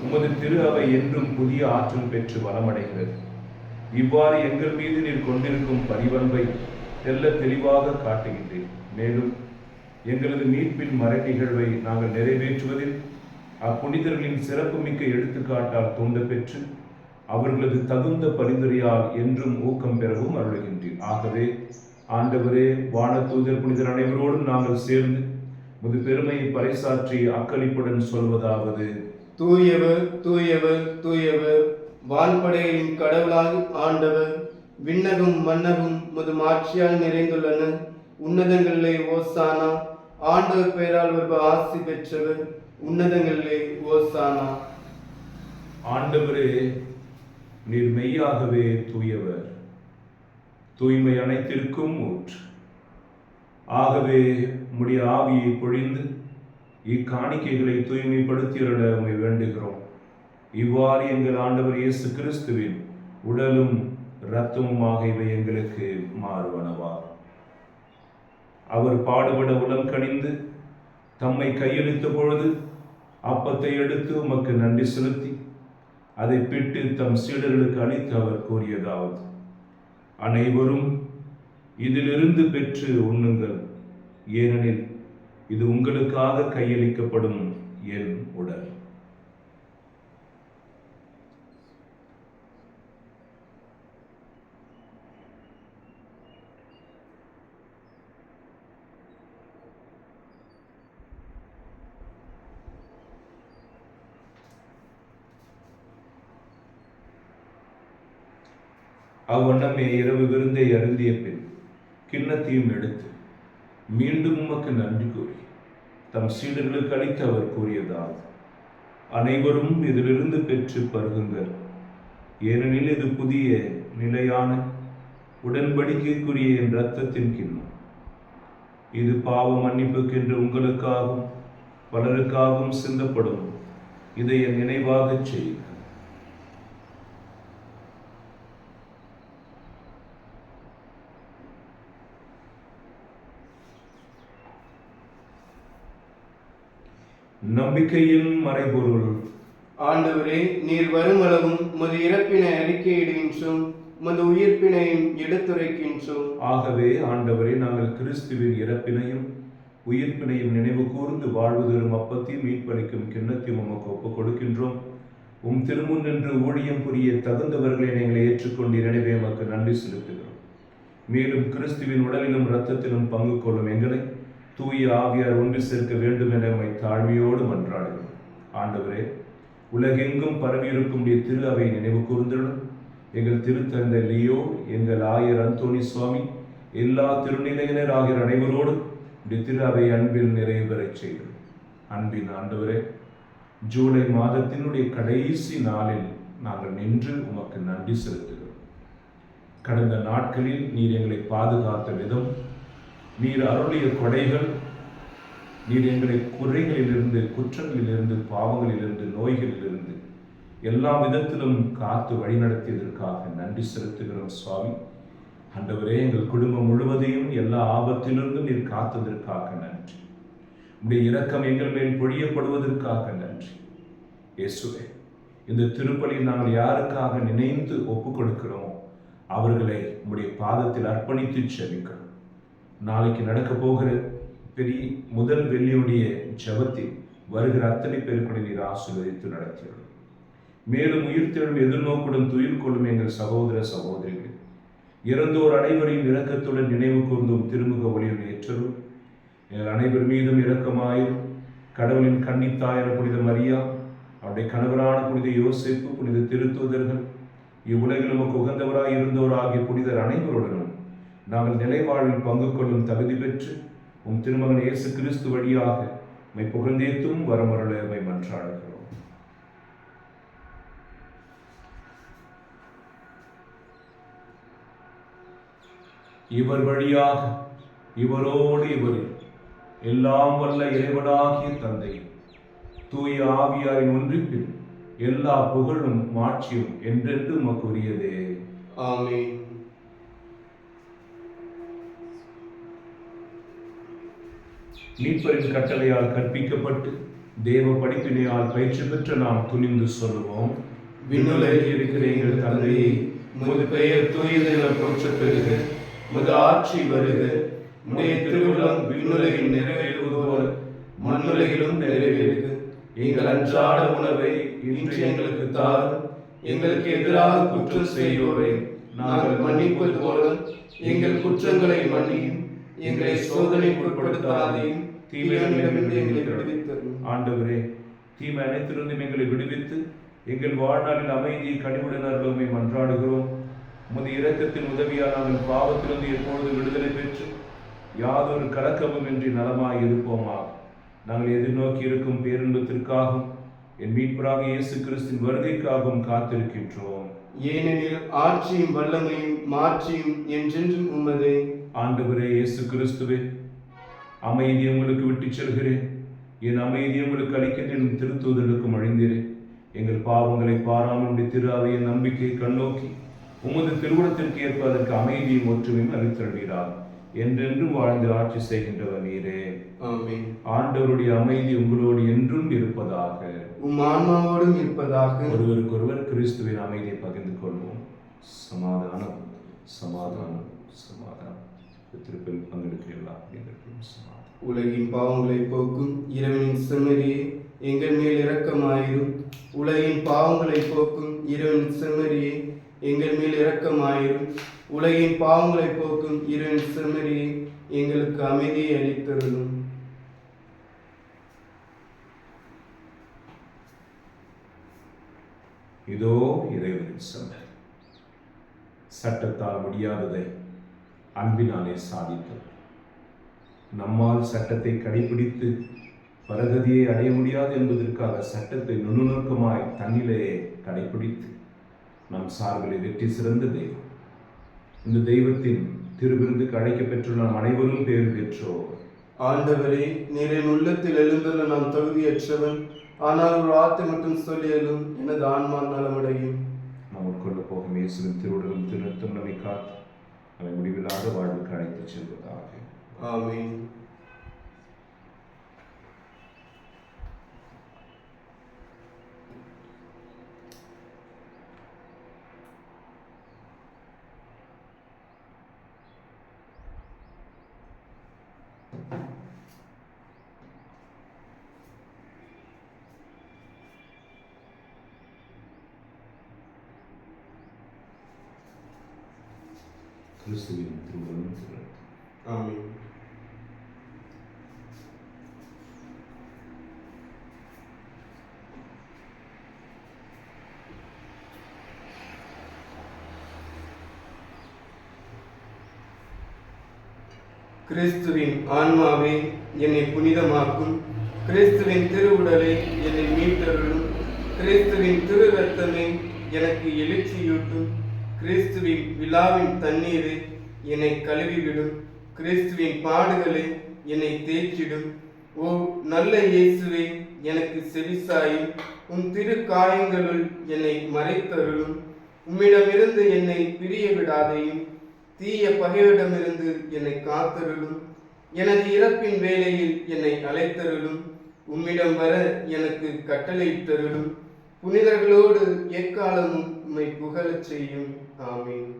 உமது திரு அவை என்றும் புதிய ஆற்றல் பெற்று வளமடைகிறது. இவ்வாறு எங்கள் மீது நீர் கொண்டிருக்கும் பரிவன்பை தெளிவாக காட்டுகின்றேன். மேலும் எங்களது மீட்பின் மறை நிகழ்வை நாங்கள் நிறைவேற்றுவதில் அப்புனிதர்களின் சிறப்புமிக்க எடுத்துக்காட்டால் தூண்ட பெற்று அவர்களது தகுந்த பரிந்துரையால் என்றும் ஊக்கம் பெறவும் அருளுகின்றேன். ஆகவே ஆண்டவரே, வானதூதர் புனிதர் அனைவரோடும் நாங்கள் சேர்ந்து முது பெருமையை பறைசாற்றி அக்களிப்புடன் சொல்வதாவது: தூயவர் தூயவர் தூயவர், வான்படைகளின் கடவுளாகி ஆண்டவர். விண்ணகும் மன்னகும் முது மாட்சியால் நிறைந்துள்ளன. உன்னதங்களிலே ஓசானா. ஆண்டவர் பெயரால் ஒரு ஆசி பெற்றவர். உன்னதங்களிலே ஓசானா. ஆண்டவரே, நீர் மெய்யாகவே தூயவர், தூய்மை அனைத்திற்கும் ஊற்று. ஆகவே உம்முடைய ஆவியை பொழிந்து இக்காணிக்கைகளை தூய்மைப்படுத்தியருட உம்மை வேண்டுகிறோம். இவ்வாறு எங்கள் ஆண்டவர் இயேசு கிறிஸ்துவின் உடலும் இரத்தமுமாக இவை எங்களுக்கு மாறுவனவா. அவர் பாடுபட உளம் கனிந்து தம்மை கையளித்த பொழுது அப்பத்தை எடுத்து உமக்கு நன்றி செலுத்தி அதை பிட்டு தம் சீடர்களுக்கு அளித்து அவர் கூறியதாவது: அனைவரும் இதிலிருந்து பெற்று உண்ணுங்கள், ஏனெனில் இது உங்களுக்காக கையளிக்கப்படும் என் உடல். அவ்வண்ணமே இரவு விருந்தை அருந்திய பின் கிண்ணத்தையும் எடுத்து மீண்டும் உமக்கு நன்றி கூறி தம் சீடர்களுக்கு அளித்து அவர் கூறியதாவது: அனைவரும் இதிலிருந்து பெற்று பருகுங்கள், ஏனெனில் இது புதிய நிலையான உடன்படிக்கைக்குரிய என் இரத்தத்தின் கிண்ணம். இது பாவ மன்னிப்புக்கென்று உங்களுக்காகவும் பலருக்காகவும் சிந்தப்படும். இதை என் நினைவாக செய்யுங்கள். நம்பிக்கையின் மறைபொருள். ஆண்டவரே, நீர் வருமளவும் உமது இறப்பினை அறிக்கையிடுகின்றோம், உமது உயிர்ப்பினையும் எடுத்துரைக்கின்றோம். ஆகவே ஆண்டவரே, நாங்கள் கிறிஸ்துவின் இறப்பினையும் உயிர்ப்பினையும் நினைவு கூர்ந்து வாழ்வு தரும் அப்பத்தையும் மீட்பளிக்கும் கிண்ணத்தையும் உமக்கு ஒப்புக் கொடுக்கின்றோம். உம் திருமுன் நின்று ஊழியம் புரிய தகுந்தவர்களை நீங்கள் ஏற்றுக்கொண்டு எனவே உமக்கு நன்றி செலுத்துகிறோம். மேலும் கிறிஸ்துவின் உடலிலும் இரத்தத்திலும் பங்கு கொள்ளும் எங்களை தூய ஆவியார் ஒன்று சேர்க்க வேண்டும் என உம்மை தாழ்மையோடு மன்றாடுகிறோம். ஆண்டவரே, உலகெங்கும் பரவியிருக்கும் திரு அவை நினைவு கூர்ந்தருளும். எங்கள் திருத்தந்தை லியோ, எங்கள் ஆயர் அந்தோணி சுவாமி, எல்லா திருநிலையினர் ஆகிய அனைவரோடு திரு அவை அன்பில் நிறைவு பெறச் செய்யும். அன்பின் ஆண்டவரே, ஜூலை மாதத்தினுடைய கடைசி நாளில் நாங்கள் நின்று உமக்கு நன்றி செலுத்துகிறோம். கடந்த நாட்களில் நீர் எங்களை பாதுகாத்த விதம், நீர் அருளிய கொடைகள், நீர் எங்களை குறைகளிலிருந்து, குற்றங்களிலிருந்து, பாவங்களிலிருந்து, நோய்களிலிருந்து எல்லா விதத்திலும் காத்து வழிநடத்தியதற்காக நன்றி செலுத்துகிறோம் சுவாமி. ஆண்டவரே, எங்கள் குடும்பம் முழுவதையும் எல்லா ஆபத்திலிருந்தும் நீர் காத்ததற்காக நன்றி. உம்முடைய இரக்கம் எங்கள் மேல் பொழியப்படுவதற்காக நன்றி. இயேசுவே, இந்த திருப்பலியில் நாங்கள் யாருக்காக நினைந்து ஒப்புக் கொடுக்கிறோமோ அவர்களை உம்முடைய பாதத்தில் அர்ப்பணித்து செபிக்கிறோம். நாளைக்கு நடக்க போகிற முதல் வெள்ளியுடைய ஜெபத்தில் வருகிற அத்தனை பேருக்குடைய நீர் ஆசீர்வதித்து நடத்தியுள்ளோம். மேலும் உயிர்த்தெழும் எதிர்நோக்குடன் துயில் கொள்ளும் எங்கள் சகோதர சகோதரிகள், இறந்தோர் அனைவரையும் இரக்கத்துடன் நினைவு கூர்ந்தும் திருமுக ஒளியில் ஏற்றரும். எங்கள் அனைவர் மீதும் இரக்கமாயும். கடவுளின் கன்னித்தாயான புனித மரியா, அவருடைய கணவரான புனித யோசேப்பு, புனித திருத்தூதர்கள், இவ்வுலகில் உமக்கு உகந்தவராய் இருந்தோர் ஆகிய புனிதர் அனைவருடனும் நாங்கள் நிலைவாழ்வில் பங்கு கொள்ளும் தகுதி பெற்று உம் திருமகன் இயேசு கிறிஸ்து வழியாக உம்மை புகழ்ந்தேத்தும் வரமருள உம்மை மன்றாடுகிறோம். இவர் வழியாக இவரோடு இவரில் எல்லாம் வல்ல இறைவனாகிய தந்தை தூய ஆவியாரின் ஒன்றிப்பில் எல்லா புகழும் மாட்சியும் என்றென்று உமக்கு உரியதே. ஆமென். மீட்பரின் கட்டளையால் கற்பிக்கப்பட்டு தேவ படிப்பினையால் பயிற்சி பெற்ற நாம் துணிந்து சொல்லுவோம். விண்ணுலகில் இருக்கிற எங்கள் தந்தையே, உமது பெயர் தூயது என போற்றப் பெறுக. உமது ஆட்சி வருக. உம்முடைய திருவுளம் விண்ணுலகில் நிறைவேறுவது போல மண்ணுலகிலும் நிறைவேறுக. எங்கள் அன்றாட உணவை இன்று எங்களுக்கு தாரும். எங்களுக்கு எதிராக குற்றம் செய்வோரை நாங்கள் மன்னிப்பது போல எங்கள் குற்றங்களை மன்னியும். எங்களை சோதனைக்கு உட்படுத்தாதேயும், தீமையிலிருந்து எங்களை விடுவித்தருளும். ஆண்டவரே, தீமை அனைத்திலிருந்தும் எங்களை விடுவித்து எங்கள் வாழ்நாளில் அமைதியை கனிவுடன் அருளுமை மன்றாடுகிறோம். உமது இரக்கத்தின் உதவியால் நாங்கள் பாவத்திலிருந்து எப்பொழுது விடுதலை பெற்று யாதொரு கலக்கமும் இன்றி நலமாய் இருப்போமா. நாங்கள் எதிர்நோக்கி இருக்கும் பேரின்பத்திற்காகவும் என் மீட்பராக இயேசு கிறிஸ்துவின் வருகைக்காகவும் காத்திருக்கின்றோம். ஏனெனில் ஆட்சியும் வல்லமையும் மாட்சியும் என்றென்றும் உமதே. ஆண்டவரே இயேசு கிறிஸ்துவே, அமைதி உங்களுக்கு விட்டு செல்கிறேன், என் அமைதி உங்களுக்கு அளிக்கின்றேன் திருத்தூதலுக்கும் அழிந்தேன். எங்கள் பாவங்களை பாராமல் திரு அவைய நம்பிக்கையை கண்ணோக்கி உமது திருவுளத்திற்கு ஏற்ப அதற்கு அமைதியும் ஒற்றுமையும் அளித்தருள்கிறார். என்றென்றும் வாழ்ந்து ஆட்சி செய்கின்றவர் நீரே. ஆமென். ஆண்டவருடைய அமைதி உங்களோடு என்றும் இருப்பதாக, உம் ஆன்மாவோடும் இருப்பதாக. ஒருவருக்கொருவர் கிறிஸ்துவின் அமைதியை பகிர்ந்து கொள்வோம். சமாதானம் சமாதானம் சமாதானம். திருப்பில் பங்கெடுக்கிறீர்களா? சமாதானம். உலகின் பாவங்களை போக்கும் இறைவனின் செம்மறியே, எங்கள் மேல் இரக்கமாயிரும். உலகின் பாவங்களை போக்கும் இறைவனின் செம்மறியே, எங்கள் மேல் இரக்கமாயிரும். உலகின் பாவங்களை போக்கும் இறைவனின் செம்மறியே, எங்களுக்கு அமைதியை அளித்தருளும். இதோ இறைவனின் செம்மறி, சட்டத்தால் முடியாததை அன்பினாலே சாதித்தது. நம்மால் சட்டத்தை கடைபிடித்து பரகதியை அடைய முடியாது என்பதற்காக சட்டத்தை நுணுக்கமாய் தன்னிலேயே கடைபிடித்து நம் சார்பிலே வெற்றி சிறந்த தெய்வம். இந்த தெய்வத்தின் திருவிருந்துக்கு அழைக்க பெற்றுள்ள நாம் அனைவரும் பேறு பெற்றோர். ஆண்டவரே, நீரின் உள்ளத்தில் எழுந்துள்ள நாம் தகுதியற்றவன், ஆனால் ஒரு வார்த்தை மட்டும் சொல்லியலும் எனது ஆன்மா நலமடையும். நாம் உட்கொள்ள போகும் இயேசுவின் திருவுடலும் திருநத்தும் நம்மை காத்து நம்மை முடிவில்லாத வாழ்வுக்கு அழைத்துச் செல்வதாக. ஆமென். கிறிஸ்துவின் திருவுடலும் திருநத்தும். ஆமென். கிறிஸ்துவின் ஆன்மாவே என்னை புனிதமாக்கும். கிறிஸ்துவின் திருவுடலை என்னை மீட்டருளும். கிறிஸ்துவின் திரு ரத்தமே எனக்கு எழுச்சியூட்டும். கிறிஸ்துவின் விழாவின் தண்ணீரை என்னை கழுவிவிடும். கிறிஸ்துவின் பாடுகளை என்னை தேய்ச்சிடும். ஓ நல்ல இயேசுவே, எனக்கு செவிசாயும். உன் திரு காயங்களுள் என்னை மறைத்தருளும். உம்மிடமிருந்து என்னை பிரிய விடாதையும். தீய பகையிடமிருந்து என்னை காத்தருளும். எனது இறப்பின் வேளையில் என்னை அழைத்தருளும். உம்மிடம் வர எனக்கு கட்டளையிட்டருளும். புனிதர்களோடு எக்காலமும் உம்மை புகழச் செய்யும். ஆமென்.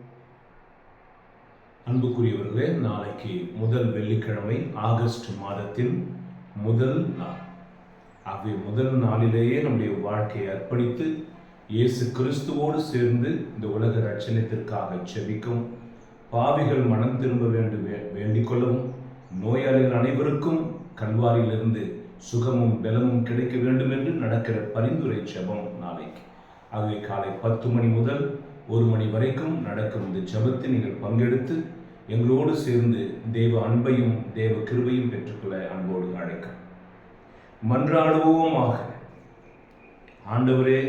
அன்புக்குரியவர்களே, நாளைக்கு முதல் வெள்ளிக்கிழமை, ஆகஸ்ட் மாதத்தின் முதல் நாள். ஆகவே முதல் நாளிலேயே நம்முடைய வாழ்க்கையை அர்ப்பணித்து இயேசு கிறிஸ்துவோடு சேர்ந்து இந்த உலக ரட்சணத்திற்காக செபிக்கும், பாவிகள் மனம் திரும்ப வேண்டும் வேண்டிக் கொள்ளவும், நோயாளிகள் அனைவருக்கும் கல்வாரியிலிருந்து சுகமும் பலமும் கிடைக்க வேண்டும் என்று நடக்கிற பரிந்துரை ஜெபம் நாளைக்கு. ஆகவே காலை 10 மணி முதல் 1 மணி வரைக்கும் நடக்கும் இந்த ஜெபத்தில் நீங்கள் பங்கெடுத்து எங்களோடு சேர்ந்து தேவ அன்பையும் தேவ கிருபையும் பெற்றுக்கொள்ள அன்போடு அழைக்கும். மன்றாடுவோமாக. ஆண்டவரே,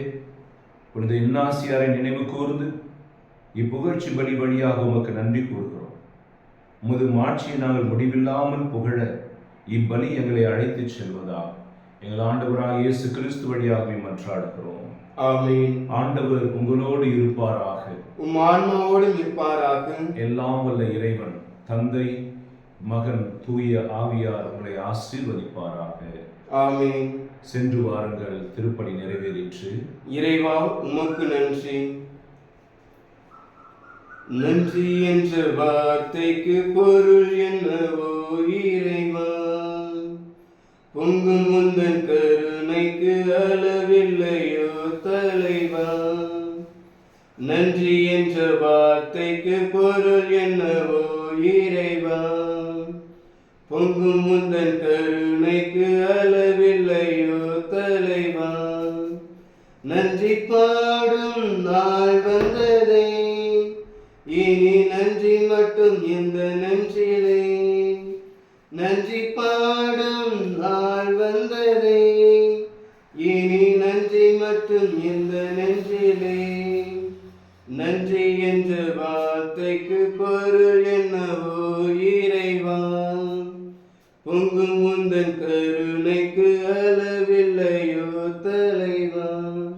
புனித இன்னாசியாரை நினைவு கூர்ந்து இப்புகழ்ச்சி பலி வழியாக உமக்கு நன்றி கூறுகிறோம். உமது மாட்சியை நாங்கள் முடிவில்லாமல் புகழ இப்பலி எங்களை அழைத்துச் செல்வதா எங்கள் ஆண்டவராக இயேசு கிறிஸ்து வழியாகவே மன்றாடுகிறோம். ஆமென். ஆண்டவர் உங்களோடு இருப்பாராக, உம் ஆன்மாவோடும் இருப்பாராக. எல்லாம் வல்ல இறைவன் தந்தை, மகன், தூய ஆவியார் உங்களை ஆசீர்வதிப்பாராக. ஆமென். சென்று வாருங்கள், திருப்பலி நிறைவேறிற்று. இறைவா உமக்கு நன்றி. நன்றி என்ற வார்த்தைக்கு பொருள் என்னவோ இறைவா, பொங்கும் முந்தன் கருணைக்கு அளவில்லையோ தலைவா. நன்றி என்ற வார்த்தைக்கு பொருள் என்னவோ இறைவா, பொங்கும் முந்தன் கருணைக்கு அளவில்லையோ தலைவா. நன்றி பாடும் நாள் வந்ததே, இனி நன்றி மட்டும் எந்த நெஞ்சிலே. நன்றி பாடும் நாள் வந்ததே, இனி நன்றி மட்டும் எந்த நெஞ்சிலே. நன்றி என்ற வார்த்தைக்கு பொருள் என்னவோ இறைவா, பொங்கும் முந்தன் கருணைக்கு அளவில்லையோ